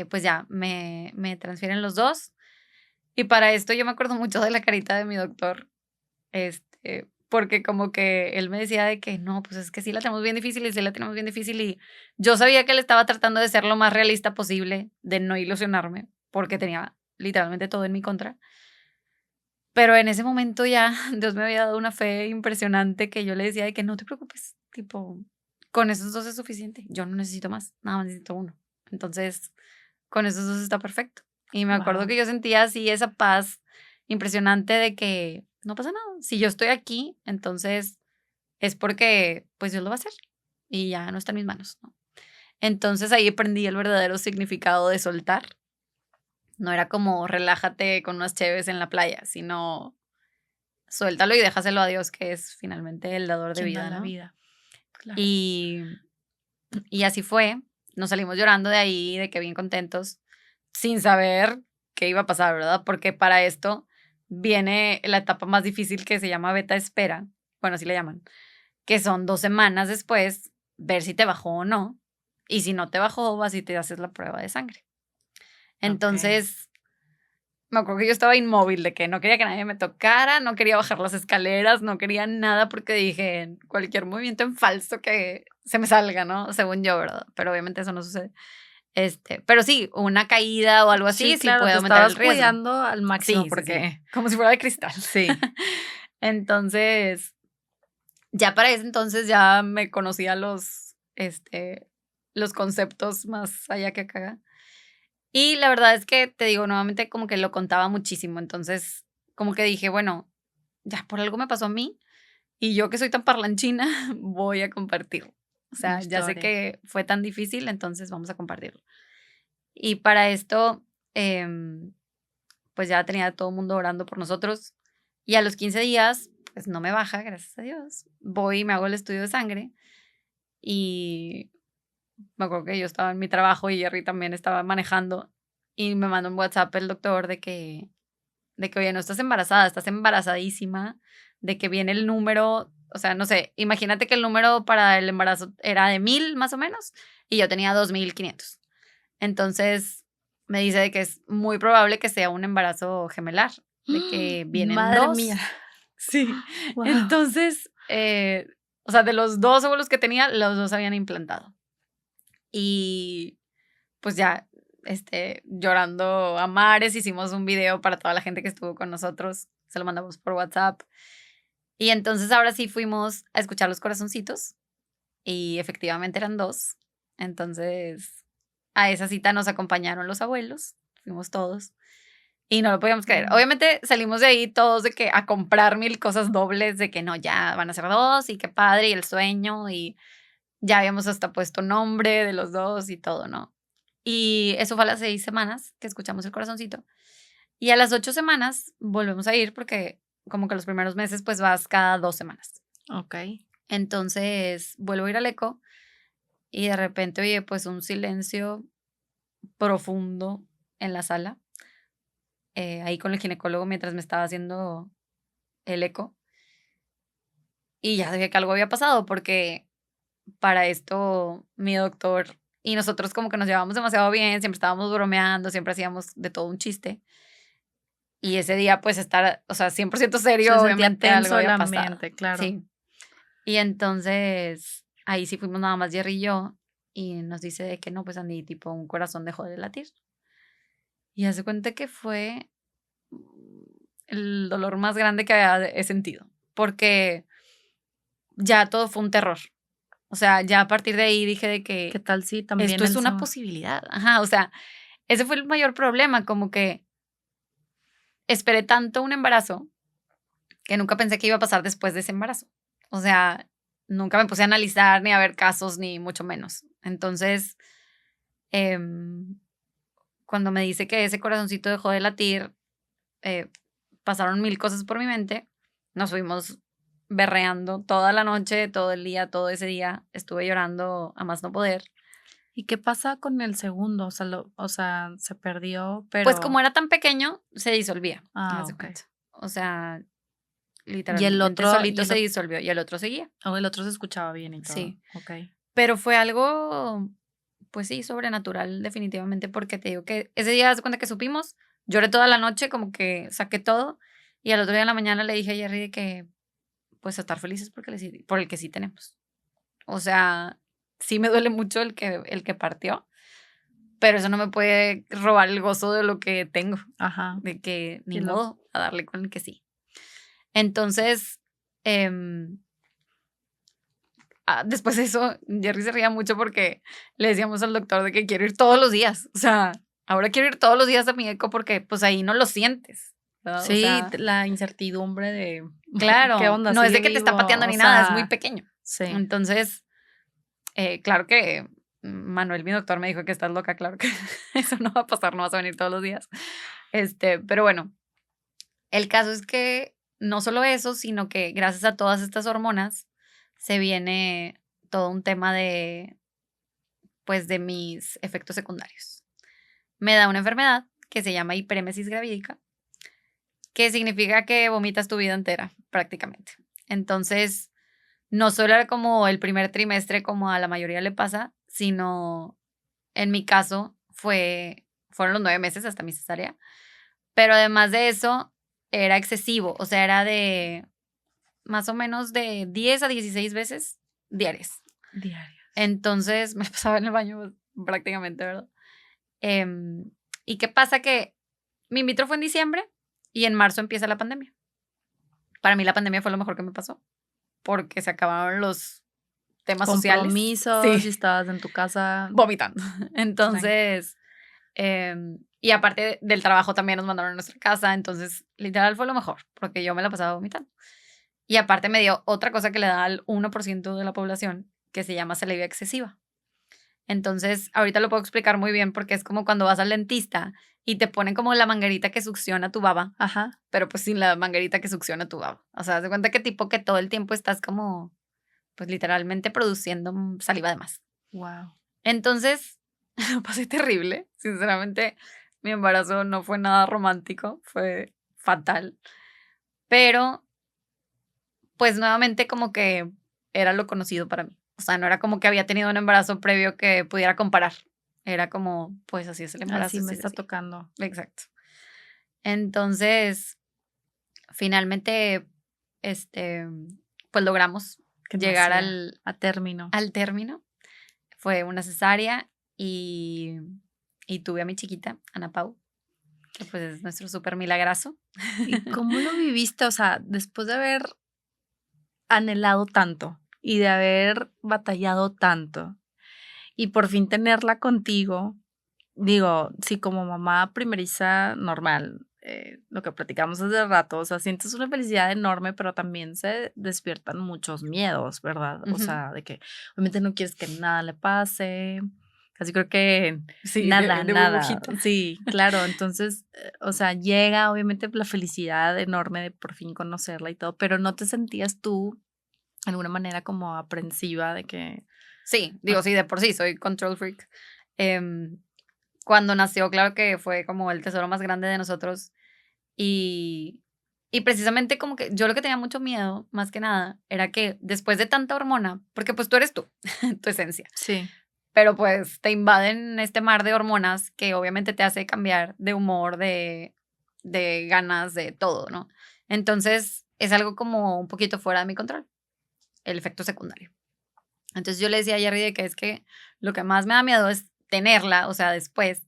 pues ya, me transfieren los 2. Y para esto yo me acuerdo mucho de la carita de mi doctor. Porque como que él me decía de que no, pues es que sí la tenemos bien difícil y sí la tenemos bien difícil. Y yo sabía que él estaba tratando de ser lo más realista posible, de no ilusionarme, porque tenía literalmente todo en mi contra. Pero en ese momento ya Dios me había dado una fe impresionante que yo le decía de que no te preocupes, tipo, con esos 2 es suficiente. Yo no necesito más, nada más necesito 1. Entonces, con esos 2 está perfecto. Y me acuerdo que yo sentía así esa paz impresionante de que no pasa nada. Si yo estoy aquí, entonces es porque pues Dios lo va a hacer y ya no está en mis manos, ¿no? Entonces ahí aprendí el verdadero significado de soltar. No era como relájate con unas cheves en la playa, sino suéltalo y déjaselo a Dios, que es finalmente el dador de vida, ¿no? Vida. Claro. Y Y así fue. Nos salimos llorando de ahí, de que bien contentos, sin saber qué iba a pasar, ¿verdad? Porque para esto viene la etapa más difícil que se llama beta espera. Bueno, así le llaman. Que son 2 semanas después, ver si te bajó o no. Y si no te bajó, vas y te haces la prueba de sangre. Entonces, me acuerdo que yo estaba inmóvil, de que no quería que nadie me tocara, no quería bajar las escaleras, no quería nada porque dije, cualquier movimiento en falso que se me salga, ¿no? Según yo, ¿verdad? Pero obviamente eso no sucede. Pero sí, una caída o algo así, sí, claro, puede te aumentar el estabas riesgo. cuidando al máximo Sí, porque... como si fuera de cristal. Sí. Entonces, ya para ese entonces ya me conocía los conceptos más allá que acá. Y la verdad es que, te digo, nuevamente como que lo contaba muchísimo. Entonces, como que dije, bueno, ya por algo me pasó a mí y yo que soy tan parlanchina, voy a compartirlo. O sea, ya sé que fue tan difícil, entonces vamos a compartirlo. Y para esto, pues ya tenía todo el mundo orando por nosotros. Y a los 15 días, pues no me baja, gracias a Dios. Voy y me hago el estudio de sangre. Y me acuerdo que yo estaba en mi trabajo y Jerry también estaba manejando. Y me mandó un WhatsApp el doctor de que, oye, no estás embarazada, estás embarazadísima. De que viene el número, o sea, no sé, imagínate que el número para el embarazo era de 1000 más o menos. Y yo tenía 2500. Entonces me dice de que es muy probable que sea un embarazo gemelar, de que vienen Madre 2. mía. Sí. Wow. Entonces, o sea, de los 2 óvulos que tenía, los 2 habían implantado. Y pues ya, llorando a mares, hicimos un video para toda la gente que estuvo con nosotros, se lo mandamos por WhatsApp. Y entonces ahora sí fuimos a escuchar los corazoncitos y efectivamente eran 2. Entonces, a esa cita nos acompañaron los abuelos, fuimos todos. Y no lo podíamos creer. Obviamente salimos de ahí todos de que a comprar 1000 cosas dobles, de que no, ya van a ser 2 y qué padre, y el sueño, y ya habíamos hasta puesto nombre de los 2 y todo, ¿no? Y eso fue a las 6 semanas que escuchamos el corazoncito. Y a las 8 semanas volvemos a ir porque como que los primeros meses pues vas cada 2 semanas. Ok. Entonces vuelvo a ir al eco y de repente oye pues un silencio profundo en la sala. Ahí con el ginecólogo mientras me estaba haciendo el eco. Y ya sabía que algo había pasado porque para esto mi doctor y nosotros como que nos llevábamos demasiado bien, siempre estábamos bromeando, siempre hacíamos de todo un chiste. Y ese día pues estar, o sea, 100% serio, obviamente algo había pasado. Claro. Sí. Y entonces ahí sí fuimos nada más Jerry y yo y nos dice de que no, pues Andy, tipo un corazón dejó de latir. Y hace cuenta que fue el dolor más grande que he sentido, porque ya todo fue un terror. O sea, ya a partir de ahí dije de que ¿Qué tal si también esto es una posibilidad? Ajá, o sea, ese fue el mayor problema, como que esperé tanto un embarazo que nunca pensé que iba a pasar después de ese embarazo. O sea, nunca me puse a analizar ni a ver casos, ni mucho menos. Entonces, cuando me dice que ese corazoncito dejó de latir, pasaron 1000 cosas por mi mente. Nos fuimos berreando toda la noche, todo el día, todo ese día. Estuve llorando a más no poder. ¿Y qué pasa con el segundo? O sea, se perdió, pero... Pues como era tan pequeño, se disolvía. Ok. O sea, literalmente y el otro solito se disolvió y el otro seguía. El otro se escuchaba bien y todo. Sí. Ok. Pero fue algo, pues sí, sobrenatural definitivamente, porque te digo que ese día, haz cuenta que supimos, lloré toda la noche, como que saqué todo, y al otro día en la mañana le dije a Jerry de que, pues, estar felices por el que sí tenemos. O sea, sí me duele mucho el que partió, pero eso no me puede robar el gozo de lo que tengo. Ajá. De que ni modo a darle con el que sí. Entonces, después de eso, Jerry se reía mucho porque le decíamos al doctor de que quiero ir todos los días. O sea, ahora quiero ir todos los días a mi eco porque pues ahí no lo sientes, ¿verdad? Sí, o sea, la incertidumbre de... Claro, ¿Qué onda? no es de que vivo? te está pateando ni nada, es muy pequeño. Sí. Entonces, claro que Manuel, mi doctor, me dijo que estás loca, claro que eso no va a pasar, no vas a venir todos los días. Pero bueno, el caso es que no solo eso, sino que gracias a todas estas hormonas se viene todo un tema de pues de mis efectos secundarios. Me da una enfermedad que se llama hiperémesis gravídica, que significa que vomitas tu vida entera, prácticamente. Entonces, no solo era como el primer trimestre, como a la mayoría le pasa, sino en mi caso fueron los 9 meses hasta mi cesárea. Pero además de eso, era excesivo. O sea, era de más o menos de 10 a 16 veces diarias. Entonces, me pasaba en el baño prácticamente, ¿verdad? ¿Y qué pasa? Que mi in vitro fue en diciembre y en marzo empieza la pandemia. Para mí la pandemia fue lo mejor que me pasó, porque se acabaron los temas sociales. Compromisos, si estabas en tu casa. Vomitando. Entonces, y aparte del trabajo también nos mandaron a nuestra casa, entonces literal fue lo mejor, porque yo me la pasaba vomitando. Y aparte me dio otra cosa que le da al 1% de la población, que se llama saliva excesiva. Entonces, ahorita lo puedo explicar muy bien porque es como cuando vas al dentista y te ponen como la manguerita que succiona tu baba. Ajá. Pero pues sin la manguerita que succiona tu baba. O sea, haz de cuenta que tipo que todo el tiempo estás como, pues literalmente produciendo saliva de más. Wow. Entonces, lo pasé terrible. Sinceramente, mi embarazo no fue nada romántico, fue fatal. Pero, pues nuevamente como que era lo conocido para mí. O sea, no era como que había tenido un embarazo previo que pudiera comparar. Era como, pues así es el embarazo. Así me está tocando. Exacto. Entonces, finalmente, pues logramos llegar a término. Al término. Fue una cesárea y tuve a mi chiquita, Ana Pau, que pues es nuestro súper milagrazo. ¿Y cómo lo viviste? O sea, después de haber anhelado tanto y de haber batallado tanto y por fin tenerla contigo, digo, sí, como mamá primeriza normal, lo que platicamos hace rato, o sea, sientes una felicidad enorme, pero también se despiertan muchos miedos, ¿verdad? O sea, de que obviamente no quieres que nada le pase, casi creo que sí, nada. Burbujita. Sí, claro, entonces, o sea, llega obviamente la felicidad enorme de por fin conocerla y todo, pero ¿no te sentías tú de alguna manera como aprensiva de que... Sí, digo, sí, de por sí, soy control freak. Cuando nació, claro que fue como el tesoro más grande de nosotros y precisamente como que yo lo que tenía mucho miedo, más que nada, era que después de tanta hormona, porque pues tú eres tú, tu esencia. Sí. Pero pues te invaden este mar de hormonas que obviamente te hace cambiar de humor, de ganas, de todo, ¿no? Entonces es algo como un poquito fuera de mi control, el efecto secundario. Entonces yo le decía a Jerry de que es que lo que más me da miedo es tenerla, o sea, después,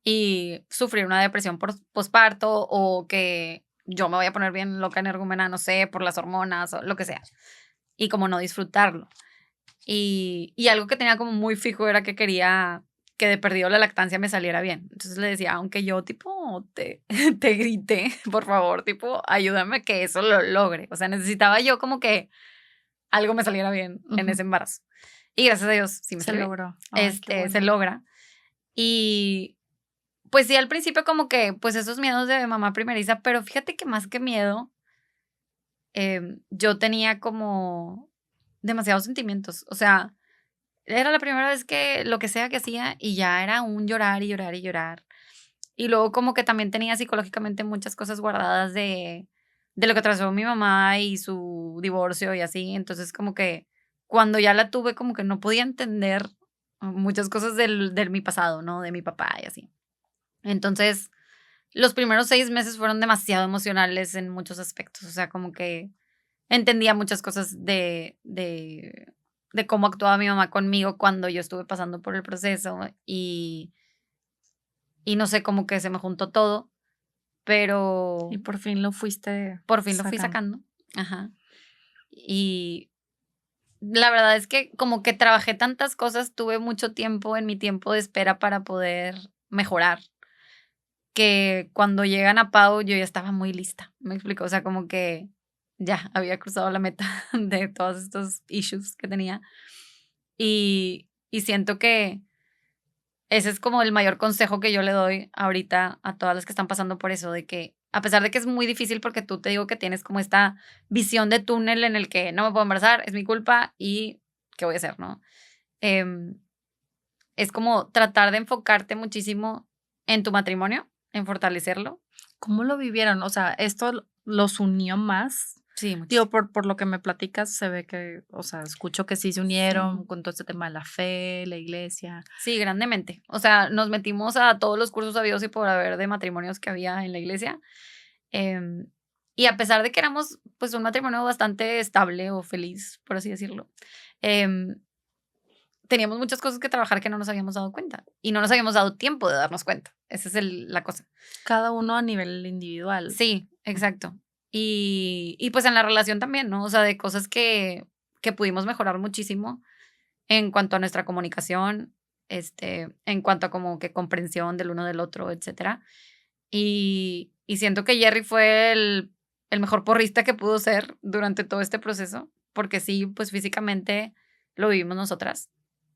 y sufrir una depresión por posparto o que yo me voy a poner bien loca energúmena, no sé, por las hormonas o lo que sea. Y como no disfrutarlo. Y algo que tenía como muy fijo era que quería que de perdido la lactancia me saliera bien. Entonces le decía, aunque yo tipo te grite, por favor, tipo, ayúdame a que eso lo logre. O sea, necesitaba yo como que algo me saliera bien en ese embarazo. Y gracias a Dios sí me salió. logró. Ay, se logra. Y pues sí, al principio como que pues esos miedos de mamá primeriza, pero fíjate que más que miedo, yo tenía como demasiados sentimientos. O sea, era la primera vez que lo que sea que hacía y ya era un llorar y llorar y llorar. Y luego como que también tenía psicológicamente muchas cosas guardadas de lo que atravesó mi mamá y su divorcio y así. Entonces como que cuando ya la tuve como que no podía entender muchas cosas de mi pasado, ¿no? De mi papá y así. Entonces los primeros 6 meses fueron demasiado emocionales en muchos aspectos. O sea, como que entendía muchas cosas de cómo actuaba mi mamá conmigo cuando yo estuve pasando por el proceso y no sé, como que se me juntó todo, pero... Y por fin lo fuiste Por fin lo fui sacando. Ajá. Y la verdad es que como que trabajé tantas cosas, tuve mucho tiempo en mi tiempo de espera para poder mejorar, que cuando llegan a Pau yo ya estaba muy lista, ¿me explico? O sea, como que ya había cruzado la meta de todos estos issues que tenía y siento que ese es como el mayor consejo que yo le doy ahorita a todas las que están pasando por eso, de que a pesar de que es muy difícil porque tú te digo que tienes como esta visión de túnel en el que no me puedo embarazar, es mi culpa y ¿qué voy a hacer, no? es como tratar de enfocarte muchísimo en tu matrimonio, en fortalecerlo. ¿Cómo lo vivieron? O sea, ¿esto los unió más? Sí, muchísimo. Digo, por lo que me platicas, se ve que, o sea, escucho que sí se unieron con todo este tema de la fe, la iglesia. Sí, grandemente. O sea, nos metimos a todos los cursos habidos y por haber de matrimonios que había en la iglesia. Y a pesar de que éramos pues un matrimonio bastante estable o feliz, por así decirlo, teníamos muchas cosas que trabajar que no nos habíamos dado cuenta y no nos habíamos dado tiempo de darnos cuenta. Esa es la cosa. Cada uno a nivel individual. Sí, exacto. Y pues en la relación también, ¿no? O sea, de cosas que pudimos mejorar muchísimo en cuanto a nuestra comunicación, en cuanto a como que comprensión del uno del otro, etcétera. Y siento que Jerry fue el mejor porrista que pudo ser durante todo este proceso, porque sí, pues físicamente lo vivimos nosotras.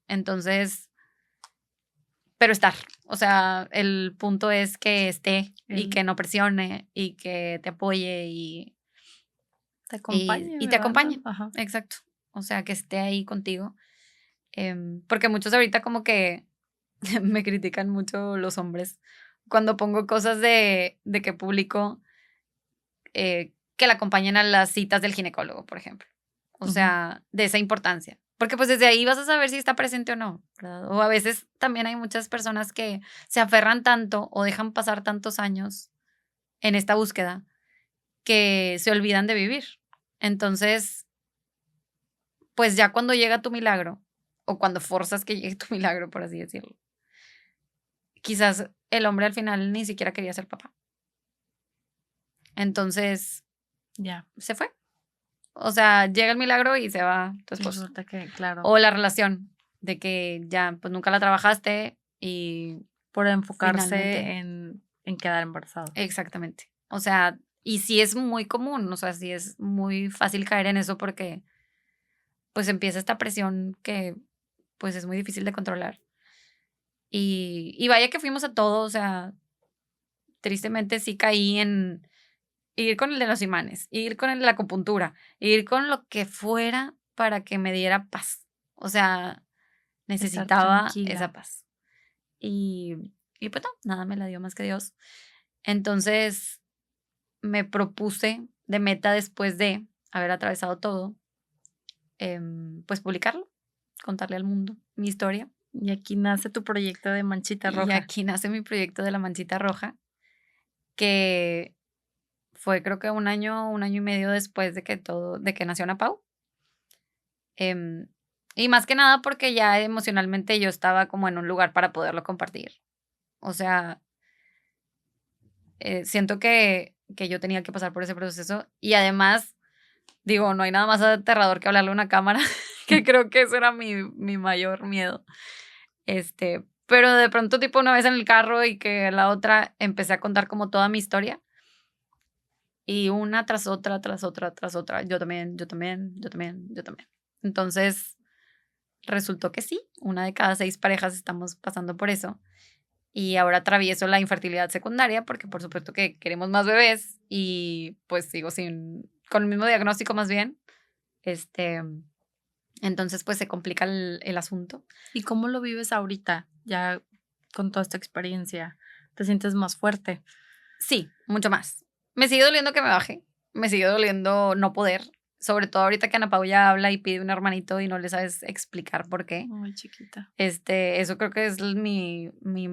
Entonces, pero estar, o sea, el punto es que esté y que no presione y que te apoye y te acompañe. Y te acompañe, Ajá. exacto. O sea, que esté ahí contigo. Porque muchos ahorita como que me critican mucho los hombres cuando pongo cosas de que publico que la acompañen a las citas del ginecólogo, por ejemplo. O sea, de esa importancia. Porque pues desde ahí vas a saber si está presente o no, ¿verdad? O a veces también hay muchas personas que se aferran tanto o dejan pasar tantos años en esta búsqueda que se olvidan de vivir. Entonces, pues ya cuando llega tu milagro, o cuando forzas que llegue tu milagro, por así decirlo, quizás el hombre al final ni siquiera quería ser papá. Entonces, ya se fue. O sea, llega el milagro y se va tu esposo. Resulta que, claro. O la relación, de que ya pues nunca la trabajaste y por enfocarse en quedar embarazado. Exactamente. O sea, y sí es muy común, o sea, sí es muy fácil caer en eso porque pues empieza esta presión que pues es muy difícil de controlar. Y vaya que fuimos a todo, o sea, tristemente sí caí en ir con el de los imanes, ir con el de la acupuntura, ir con lo que fuera para que me diera paz. O sea, necesitaba esa paz. Y pues no, nada me la dio más que Dios. Entonces me propuse de meta después de haber atravesado todo, pues publicarlo, contarle al mundo mi historia. Y aquí nace tu proyecto de Manchita Roja. Y aquí nace mi proyecto de la Manchita Roja, que fue creo que un año y medio después de que nació Ana Pau. Y más que nada porque ya emocionalmente yo estaba como en un lugar para poderlo compartir. O sea, siento que yo tenía que pasar por ese proceso. Y además, digo, no hay nada más aterrador que hablarle a una cámara, que creo que eso era mi mayor miedo. Pero de pronto, tipo, una vez en el carro y que la otra empecé a contar como toda mi historia. Y una tras otra, tras otra, tras otra. Yo también. Entonces, resultó que sí. 1 de cada 6 parejas estamos pasando por eso. Y ahora atravieso la infertilidad secundaria porque por supuesto que queremos más bebés y pues sigo con el mismo diagnóstico más bien. Entonces pues se complica el asunto. ¿Y cómo lo vives ahorita ya con toda esta experiencia? ¿Te sientes más fuerte? Sí, mucho más. Me sigue doliendo que me baje. Me sigue doliendo no poder. Sobre todo ahorita que Ana Pau ya habla y pide un hermanito y no le sabes explicar por qué. Ay, chiquita. Eso creo que es mi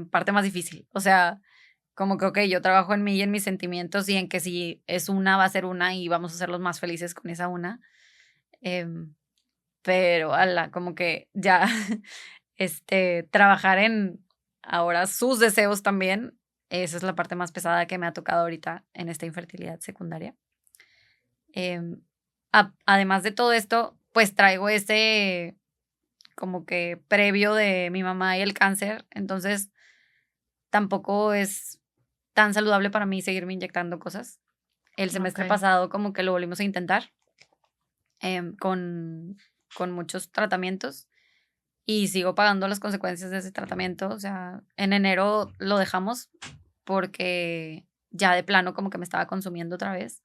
parte más difícil. O sea, como que, ok, yo trabajo en mí y en mis sentimientos y en que si es una, va a ser una y vamos a ser los más felices con esa una. Pero, como que ya, trabajar en ahora sus deseos también, esa es la parte más pesada que me ha tocado ahorita en esta infertilidad secundaria. Además de todo esto, pues traigo ese como que previo de mi mamá y el cáncer, entonces tampoco es tan saludable para mí seguirme inyectando cosas. El semestre pasado como que lo volvimos a intentar con muchos tratamientos y sigo pagando las consecuencias de ese tratamiento. O sea, en enero lo dejamos porque ya de plano como que me estaba consumiendo otra vez.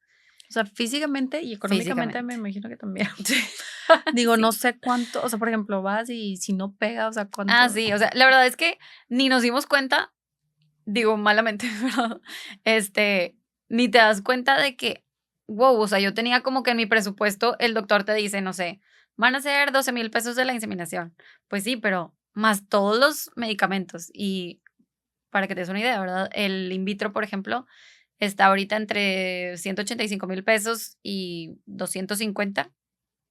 O sea, físicamente y económicamente me imagino que también. Digo, Sí. no sé cuánto, o sea, por ejemplo, vas y si no pega, o sea, cuánto. Sí, o sea, la verdad es que ni nos dimos cuenta, digo malamente, pero ni te das cuenta de que, wow, o sea, yo tenía como que en mi presupuesto el doctor te dice, no sé, van a ser 12,000 pesos de la inseminación. Pues sí, pero más todos los medicamentos. Y para que te des una idea, ¿verdad? El in vitro, por ejemplo, está ahorita entre 185,000 pesos y 250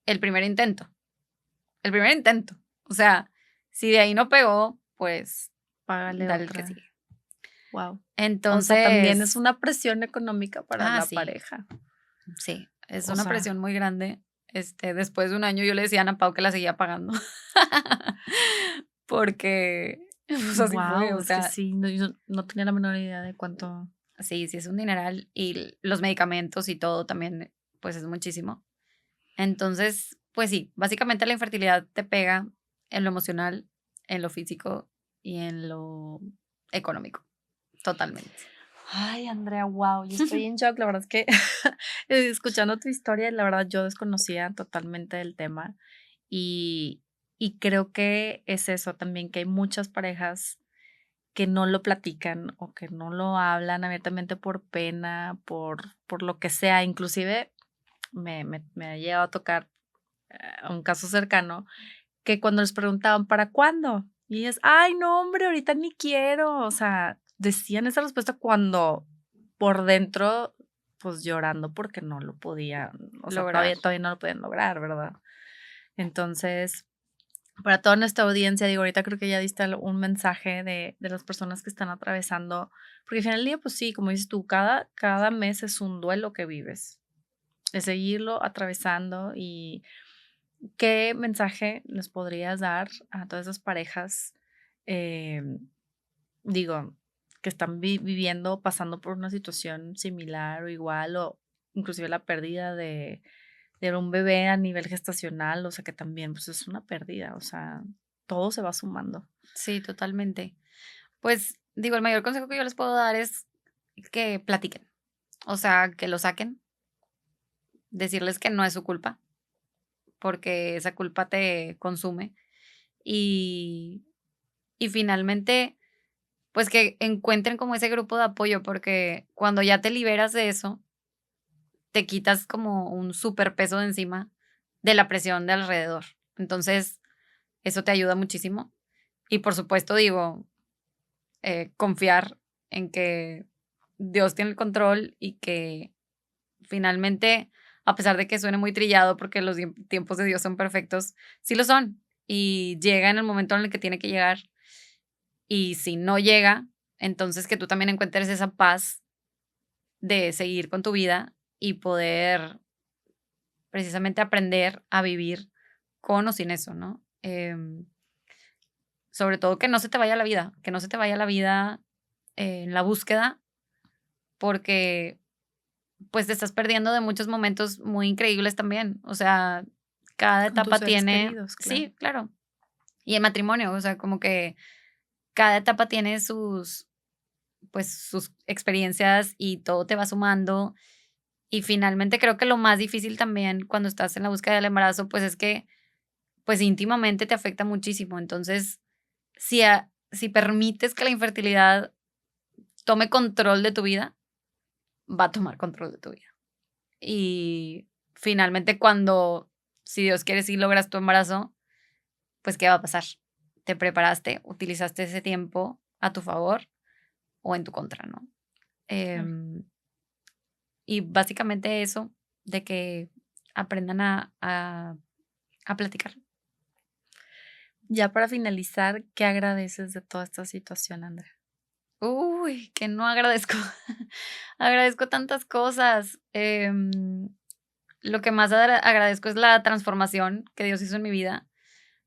el primer intento. El primer intento. O sea, si de ahí no pegó, pues Págale dale el que otra. sigue. Wow. O sea, también es Entonces, una presión económica para la sí, pareja. sí, es O una sea, presión muy grande. Después de un año yo le decía a Ana Pau que la seguía pagando. Porque, pues así fue, wow, o es que sea, sí, no, yo no tenía la menor idea de cuánto. sí, sí es un dineral y los medicamentos y todo también, pues es muchísimo. Entonces, pues sí, básicamente la infertilidad te pega en lo emocional, en lo físico y en lo económico, totalmente. Ay, Andrea, wow, yo estoy en shock. La verdad es que escuchando tu historia, la verdad yo desconocía totalmente el tema y, y creo que es eso también, que hay muchas parejas que no lo platican o que no lo hablan abiertamente por pena, por lo que sea. Inclusive me ha llegado a tocar un caso cercano que cuando les preguntaban, ¿para cuándo? Y es, ay, no, hombre, ahorita ni quiero. O sea, decían esa respuesta cuando por dentro, pues llorando porque no lo podían, o sea, Lograr. todavía no lo podían lograr, ¿verdad? Entonces, para toda nuestra audiencia, digo, ahorita creo que ya diste un mensaje de las personas que están atravesando, porque al final del día, pues sí, como dices tú, cada mes es un duelo que vives, es seguirlo atravesando. Y ¿qué mensaje les podrías dar a todas esas parejas, digo, que están viviendo, pasando por una situación similar o igual, o inclusive la pérdida de un bebé a nivel gestacional? O sea, que también, pues, es una pérdida, o sea, todo se va sumando. Sí, totalmente. Pues digo, el mayor consejo que yo les puedo dar es que platiquen, o sea, que lo saquen, decirles que no es su culpa, porque esa culpa te consume y, y finalmente, pues que encuentren como ese grupo de apoyo, porque cuando ya te liberas de eso, te quitas como un súper peso de encima de la presión de alrededor. Entonces, eso te ayuda muchísimo. Y por supuesto, digo, confiar en que Dios tiene el control y que finalmente, a pesar de que suene muy trillado porque los tiempos de Dios son perfectos, sí lo son. Y llega en el momento en el que tiene que llegar. Y si no llega, entonces que tú también encuentres esa paz de seguir con tu vida y poder precisamente aprender a vivir con o sin eso, ¿no? Sobre todo que no se te vaya la vida, que no se te vaya la vida en la búsqueda, porque pues te estás perdiendo de muchos momentos muy increíbles también. O sea, cada Con tus etapa seres tiene, queridos, claro. sí, claro. Y el matrimonio, o sea, como que cada etapa tiene sus, pues, sus experiencias y todo te va sumando. Y finalmente creo que lo más difícil también cuando estás en la búsqueda del embarazo, pues es que, pues íntimamente te afecta muchísimo. Entonces, si permites que la infertilidad tome control de tu vida, va a tomar control de tu vida. Y finalmente cuando, si Dios quiere, si logras tu embarazo, pues ¿qué va a pasar? Te preparaste, utilizaste ese tiempo a tu favor o en tu contra, ¿no? Claro. Em, y básicamente eso, de que aprendan a platicar. Ya para finalizar, ¿qué agradeces de toda esta situación, Andrea? Uy, que no agradezco. Agradezco tantas cosas. Lo que más agradezco es la transformación que Dios hizo en mi vida.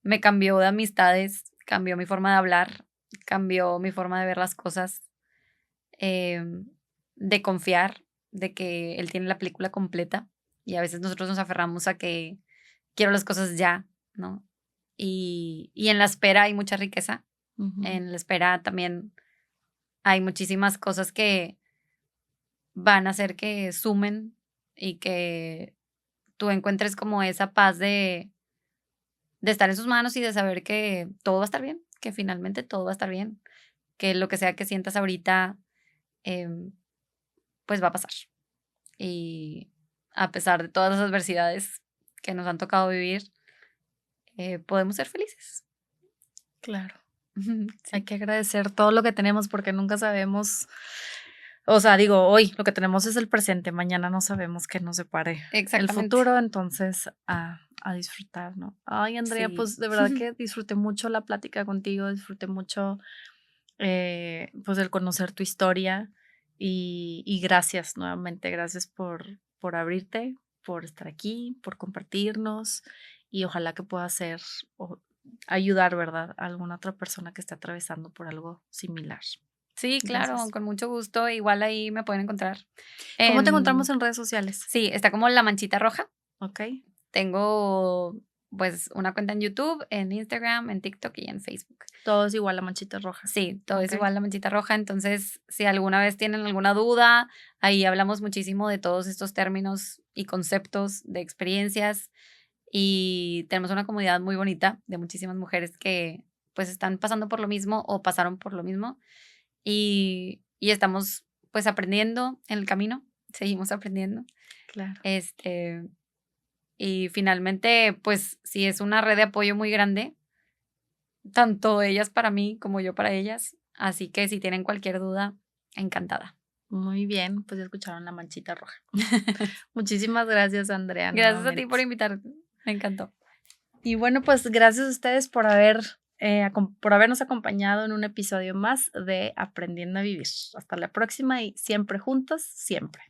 Me cambió de amistades, cambió mi forma de hablar, cambió mi forma de ver las cosas, em, de confiar, de que Él tiene la película completa. Y a veces nosotros nos aferramos a que quiero las cosas ya, ¿no? Y en la espera hay mucha riqueza. Ujú. En la espera también hay muchísimas cosas que van a hacer que sumen y que tú encuentres como esa paz de estar en sus manos y de saber que todo va a estar bien, que finalmente todo va a estar bien, que lo que sea que sientas ahorita, pues va a pasar. Y a pesar de todas las adversidades que nos han tocado vivir, podemos ser felices. Claro. Sí. Hay que agradecer todo lo que tenemos porque nunca sabemos, o sea, digo, hoy lo que tenemos es el presente, mañana no sabemos qué nos separe el Exactamente. futuro, entonces a disfrutar, ¿no? Ay, Andrea, Sí. pues de verdad que disfruté mucho la plática contigo, disfruté mucho pues el conocer tu historia y gracias nuevamente, gracias por abrirte, por estar aquí, por compartirnos y ojalá que pueda ser ayudar, ¿verdad? A alguna otra persona que esté atravesando por algo similar. Sí, claro, Gracias. con mucho gusto. Igual ahí me pueden encontrar. ¿Cómo te encontramos en redes sociales? Sí, está como La Manchita Roja. Ok. Tengo pues una cuenta en YouTube, en Instagram, en TikTok y en Facebook. Todo es igual a Manchita Roja. Sí, todo es Ok. igual La Manchita Roja. Entonces, si alguna vez tienen alguna duda, ahí hablamos muchísimo de todos estos términos y conceptos de experiencias. Y tenemos una comunidad muy bonita de muchísimas mujeres que pues están pasando por lo mismo o pasaron por lo mismo. Y estamos pues aprendiendo en el camino, seguimos aprendiendo. Claro. Y finalmente, pues sí es una red de apoyo muy grande, tanto ellas para mí como yo para ellas. Así que si tienen cualquier duda, encantada. Muy bien, pues ya escucharon La Manchita Roja. Muchísimas gracias, Andrea. Gracias a ti por nuevamente. invitarme, me encantó. Y bueno, pues gracias a ustedes por por habernos acompañado en un episodio más de Aprendiendo a Vivir. Hasta la próxima y siempre juntos, siempre.